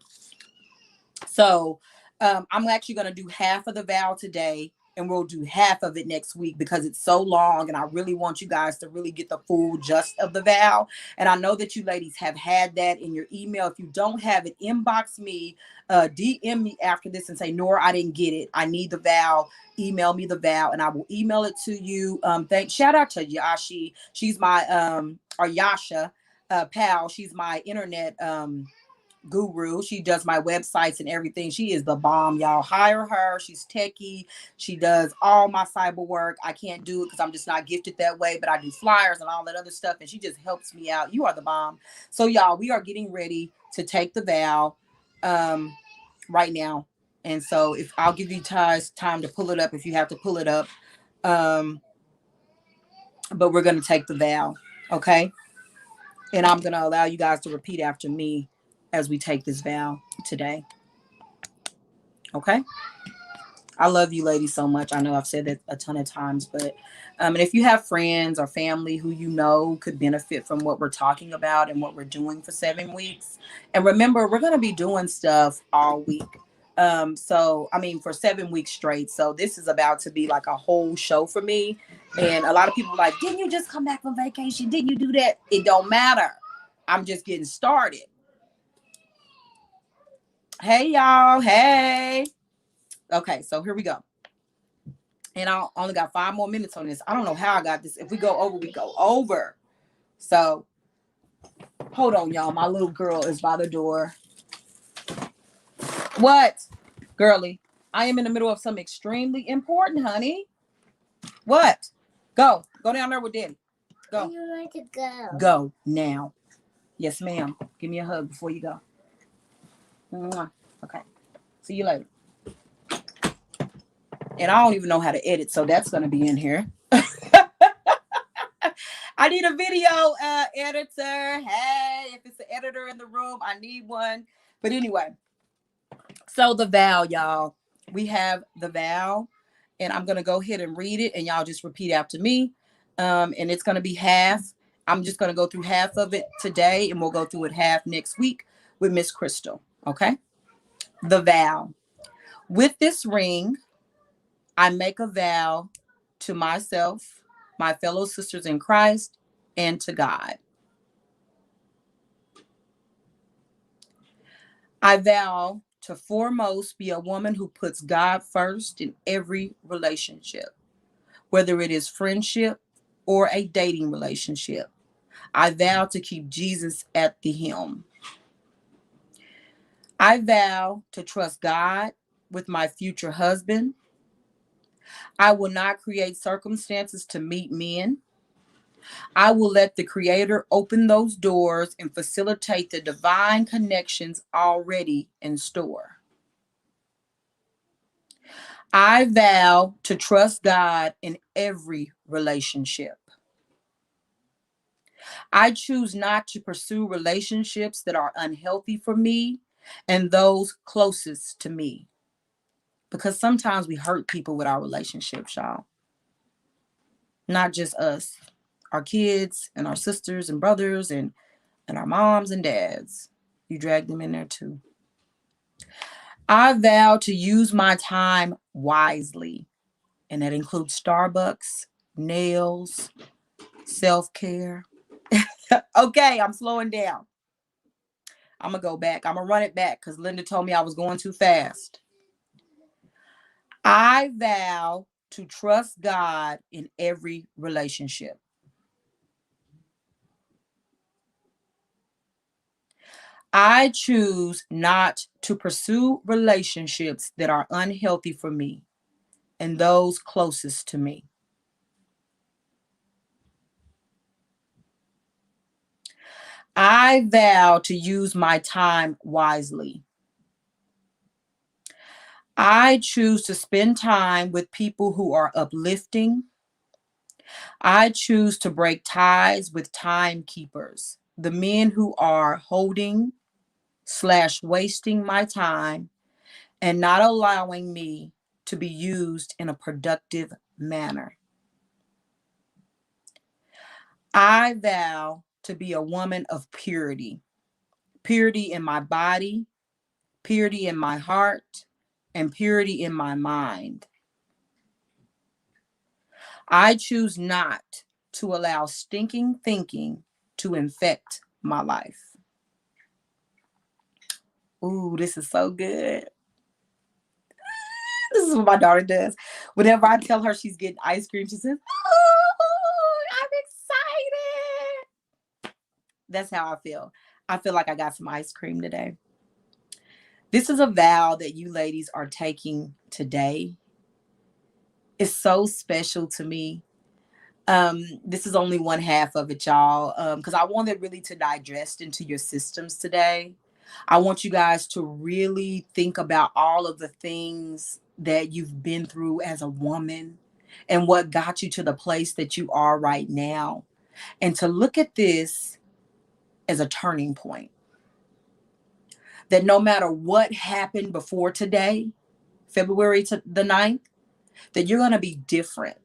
[SPEAKER 1] So I'm actually going to do half of the vow today, and we'll do half of it next week because it's so long and I really want you guys to really get the full gist of the vow. And I know that you ladies have had that in your email. If you don't have it, inbox me, DM me after this and say, Nora, I didn't get it. I need the vow. Email me the vow and I will email it to you. Shout out to Yashi. She's my or Yasha pal. She's my internet guru. She does my websites and everything. She is the bomb, y'all. Hire her. She's techie. She does all my cyber work. I can't do it because I'm just not gifted that way, but I do flyers and all that other stuff, and she just helps me out. You are the bomb. So y'all, we are getting ready to take the vow right now. And so if I'll give you time to pull it up if you have to pull it up. But we're going to take the vow. Okay. And I'm going to allow you guys to repeat after me as we take this vow today. Okay. I love you ladies so much. I know I've said that a ton of times, but and if you have friends or family who you know could benefit from what we're talking about and what we're doing for 7 weeks, and remember, we're going to be doing stuff all week. For 7 weeks straight. So this is about to be like a whole show for me. And a lot of people are like, didn't you just come back from vacation? Didn't you do that? It don't matter. I'm just getting started. Hey, y'all. Hey. Okay, so here we go. And I only got 5 more minutes on this. I don't know how I got this. If we go over, we go over. So hold on, y'all. My little girl is by the door. What? Girly, I am in the middle of something extremely important, honey. What? Go. Go down there with Daddy. Go.
[SPEAKER 2] Where you want to go?
[SPEAKER 1] Go now. Yes, ma'am. Give me a hug before you go. Okay. See you later. And I don't even know how to edit, so that's going to be in here. I need a video editor. Hey, if it's an editor in the room, I need one. But anyway, so the vow, y'all. We have the vow, and I'm going to go ahead and read it, and y'all just repeat after me. And it's going to be half. I'm just going to go through half of it today, and we'll go through it half next week with Miss Crystal. Okay? The vow. With this ring, I make a vow to myself, my fellow sisters in Christ, and to God. I vow to foremost be a woman who puts God first in every relationship, whether it is friendship or a dating relationship. I vow to keep Jesus at the helm. I vow to trust God with my future husband. I will not create circumstances to meet men. I will let the Creator open those doors and facilitate the divine connections already in store. I vow to trust God in every relationship. I choose not to pursue relationships that are unhealthy for me and those closest to me. Because sometimes we hurt people with our relationships, y'all. Not just us, our kids and our sisters and brothers and our moms and dads. You drag them in there too. I vow to use my time wisely, and that includes Starbucks, nails, self-care. Okay, I'm slowing down. I'm going to go back. I'm going to run it back because Linda told me I was going too fast. I vow to trust God in every relationship. I choose not to pursue relationships that are unhealthy for me and those closest to me. I vow to use my time wisely. I choose to spend time with people who are uplifting, I choose to break ties with timekeepers, the men who are holding slash wasting my time and not allowing me to be used in a productive manner. I vow to be a woman of purity, purity in my body, purity in my heart, and purity in my mind. I choose not to allow stinking thinking to infect my life. Ooh, this is so good. This is what my daughter does. Whenever I tell her she's getting ice cream, she says, "Oh, I'm excited." That's how I feel. I feel like I got some ice cream today. This is a vow that you ladies are taking today. It's so special to me. This is only one half of it, y'all, because I want it really to digest into your systems today. I want you guys to really think about all of the things that you've been through as a woman and what got you to the place that you are right now, and to look at this as a turning point. That no matter what happened before today, February to the 9th, that you're going to be different.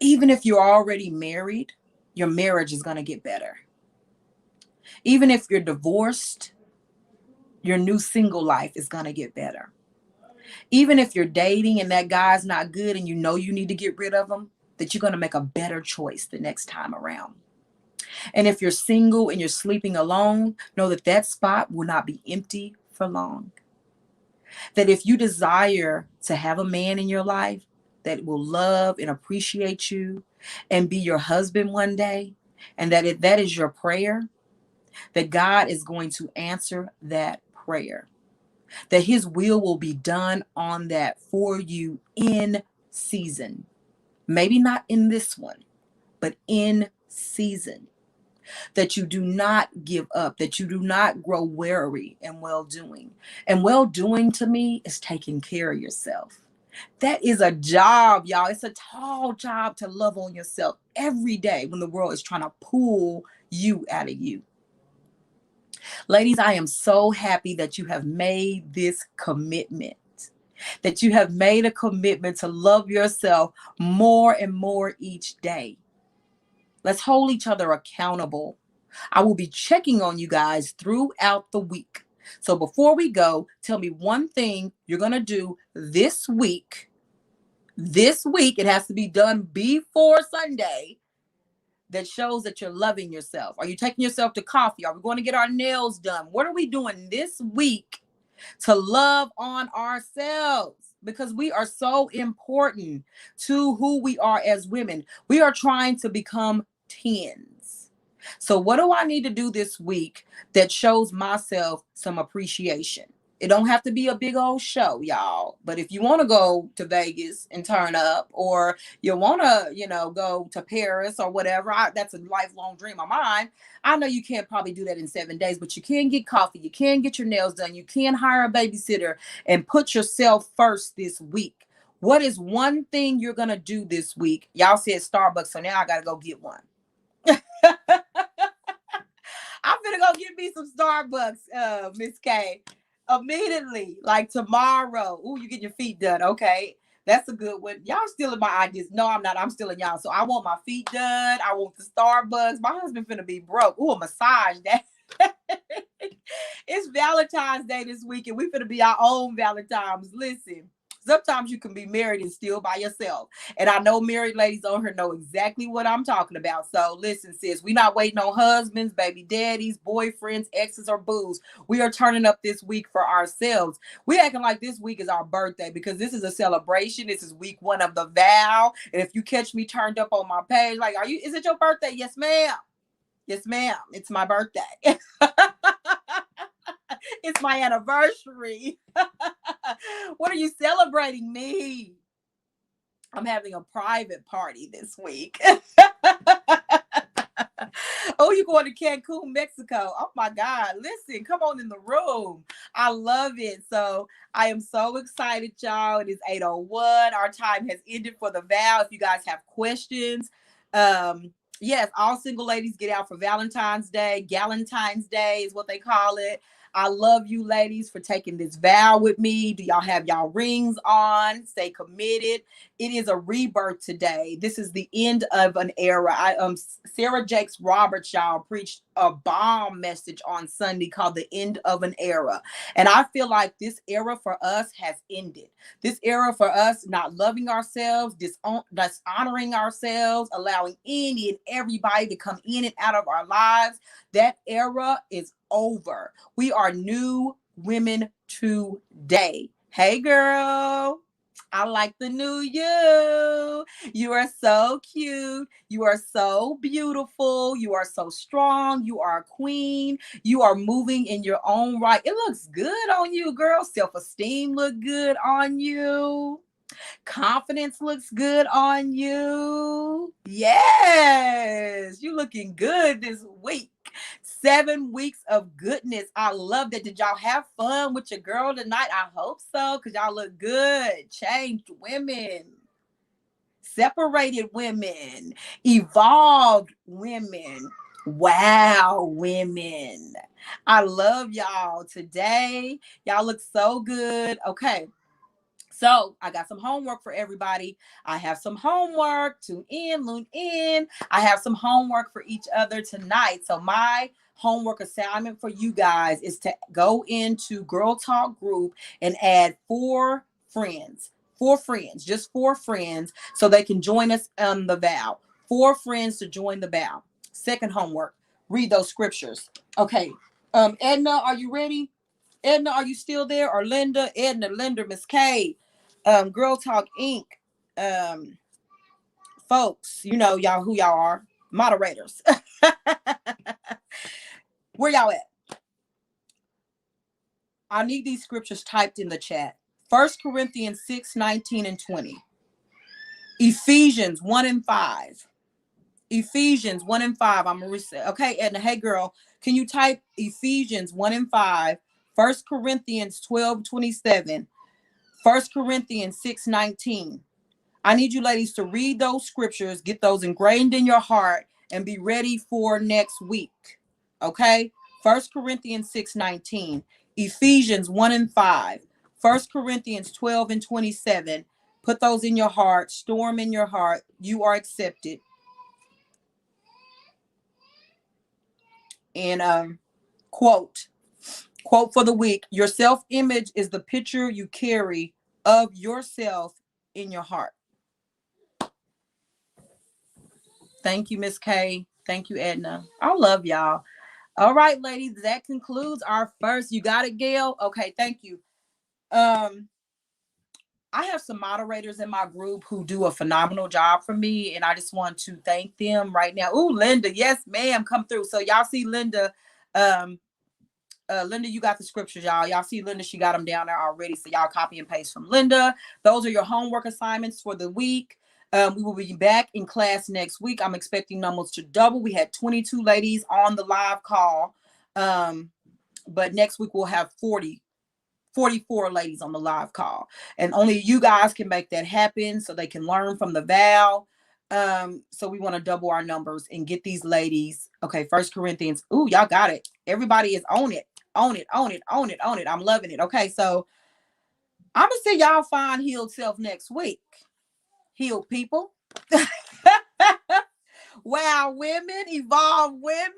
[SPEAKER 1] Even if you're already married, your marriage is going to get better. Even if you're divorced, your new single life is going to get better. Even if you're dating and that guy's not good and you know you need to get rid of him, that you're going to make a better choice the next time around. And if you're single and you're sleeping alone, know that that spot will not be empty for long. That if you desire to have a man in your life that will love and appreciate you and be your husband one day, and that if that is your prayer, that God is going to answer that prayer. That his will be done on that for you in season. Maybe not in this one, but in season. That you do not give up, that you do not grow weary in well doing. And well doing to me is taking care of yourself. That is a job, y'all. It's a tall job to love on yourself every day when the world is trying to pull you out of you. Ladies, I am so happy that you have made this commitment, that you have made a commitment to love yourself more and more each day. Let's hold each other accountable. I will be checking on you guys throughout the week. So before we go, tell me one thing you're going to do this week. This week, it has to be done before Sunday, that shows that you're loving yourself. Are you taking yourself to coffee? Are we going to get our nails done? What are we doing this week to love on ourselves? Because we are so important to who we are as women. We are trying to become 10s. So what do I need to do this week that shows myself some appreciation? It don't have to be a big old show, y'all. But if you want to go to Vegas and turn up, or you want to, go to Paris or whatever, that's a lifelong dream of mine. I know you can't probably do that in 7 days, but you can get coffee. You can get your nails done. You can hire a babysitter and put yourself first this week. What is one thing you're going to do this week? Y'all said Starbucks, so now I got to go get one. I'm gonna go get me some Starbucks, Miss K. Immediately, like tomorrow. Ooh, you get your feet done. Okay. That's a good one. Y'all stealing my ideas. No, I'm not. I'm stealing y'all. So I want my feet done. I want the Starbucks. My husband finna be broke. Ooh, a massage. That it's Valentine's Day this week, and we finna be our own Valentines. Listen. Sometimes you can be married and still by yourself. And I know married ladies on here know exactly what I'm talking about. So listen, sis, we not waiting on husbands, baby daddies, boyfriends, exes, or boos. We are turning up this week for ourselves. We acting like this week is our birthday because this is a celebration. This is week 1 of the vow. And if you catch me turned up on my page, like, is it your birthday? Yes, ma'am. Yes, ma'am. It's my birthday. It's my anniversary. What are you celebrating me? I'm having a private party this week. Oh, you going to Cancun, Mexico? Oh my God. Listen, come on in the room. I love it. So I am so excited, y'all. It is 8:01. Our time has ended for the vow. If you guys have questions, Yes, all single ladies get out for Valentine's Day. Galentine's Day is what they call it. I love you ladies for taking this vow with me. Do y'all have y'all rings on? Stay committed. It is a rebirth today. This is the end of an era. Sarah Jakes Roberts, y'all, preached a bomb message on Sunday called the end of an era. And I feel like this era for us has ended. This era for us not loving ourselves, dishonoring ourselves, allowing any and everybody to come in and out of our lives. That era is over. We are new women today. Hey, girl. I like the new you. You are so cute. You are so beautiful. You are so strong. You are a queen. You are moving in your own right. It looks good on you, girl. Self-esteem look good on you. Confidence looks good on you. Yes, you looking good this week. 7 weeks of goodness. I love that. Did y'all have fun with your girl tonight? I hope so, because y'all look good. Changed women, separated women, evolved women. Wow, women. I love y'all today. Y'all look so good. Okay. So I got some homework for everybody. I have some homework. Tune in. I have some homework for each other tonight. So my homework assignment for you guys is to go into Girl Talk group and add 4 friends. 4 friends, just 4 friends, so they can join us on the vow. 4 friends to join the vow. Second homework, read those scriptures. Okay. Edna, are you ready? Edna, are you still there? Or Linda? Edna, Linda, Miss K, Girl Talk Inc. Folks, you know y'all who y'all are. Moderators. Where y'all at? I need these scriptures typed in the chat. 1 Corinthians 6, 19 and 20. Ephesians 1 and 5. Ephesians 1 and 5. I'm gonna reset. Okay, Edna. Hey girl, can you type Ephesians 1 and 5, 1 Corinthians 12, 27, 1 Corinthians 6, 19. I need you ladies to read those scriptures, get those ingrained in your heart, and be ready for next week. Okay? 1 Corinthians 6, 19, Ephesians 1 and 5, 1 Corinthians 12 and 27. Put those in your heart, store them in your heart. You are accepted. And quote for the week: your self-image is the picture you carry of yourself in your heart. Thank you, Miss K. Thank you, Edna. I love y'all. All right, ladies, that concludes our first. You got it, Gail? Okay, thank you. I have some moderators in my group who do a phenomenal job for me, and I just want to thank them right now. Ooh, Linda, yes, ma'am, come through. So y'all see Linda. Linda, you got the scriptures, y'all. Y'all see Linda, she got them down there already. So y'all copy and paste from Linda. Those are your homework assignments for the week. We will be back in class next week. I'm expecting numbers to double. We had 22 ladies on the live call. But next week we'll have 44 ladies on the live call. And only you guys can make that happen so they can learn from the vow. So we want to double our numbers and get these ladies. Okay, 1 Corinthians. Ooh, y'all got it. Everybody is on it. On it. I'm loving it. Okay, so I'm gonna see y'all find healed self next week. Healed people. Wow, women, evolved women.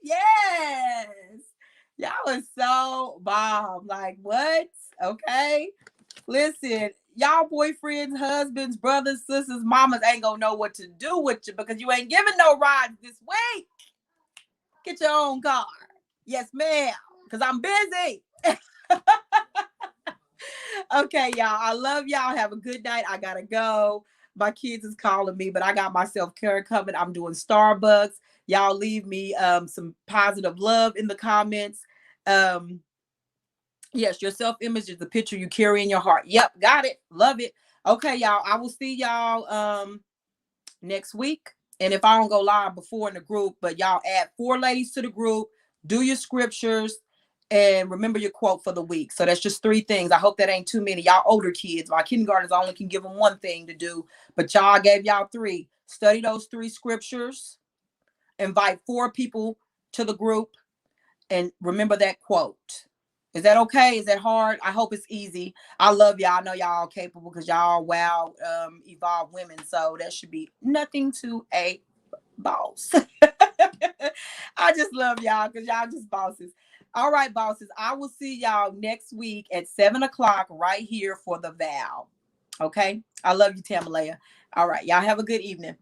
[SPEAKER 1] Yes. Y'all are so bomb. Like, what? Okay. Listen, y'all boyfriends, husbands, brothers, sisters, mamas ain't gonna know what to do with you because you ain't giving no rides this week. Get your own car. Yes, ma'am. Because I'm busy. Okay, y'all. I love y'all. Have a good night. I gotta go. My kids is calling me, but I got my self-care coming. I'm doing Starbucks. Y'all leave me some positive love in the comments. Yes, your self-image is the picture you carry in your heart. Yep, got it. Love it. Okay, y'all. I will see y'all next week. And if I don't go live before in the group, but y'all add 4 ladies to the group, do your scriptures, and remember your quote for the week. So that's just 3 things. I hope that ain't too many. Y'all older kids, my kindergartners only can give them 1 thing to do, but y'all gave y'all 3. Study those 3 scriptures, invite 4 people to the group, and remember that quote. Is that okay? Is that hard? I hope it's easy. I love y'all. I know y'all all capable because y'all wow, evolved women. So that should be nothing to a boss. I just love y'all because y'all just bosses. All right, bosses. I will see y'all next week at 7 o'clock right here for the vow. Okay. I love you, Tamalaya. All right. Y'all have a good evening.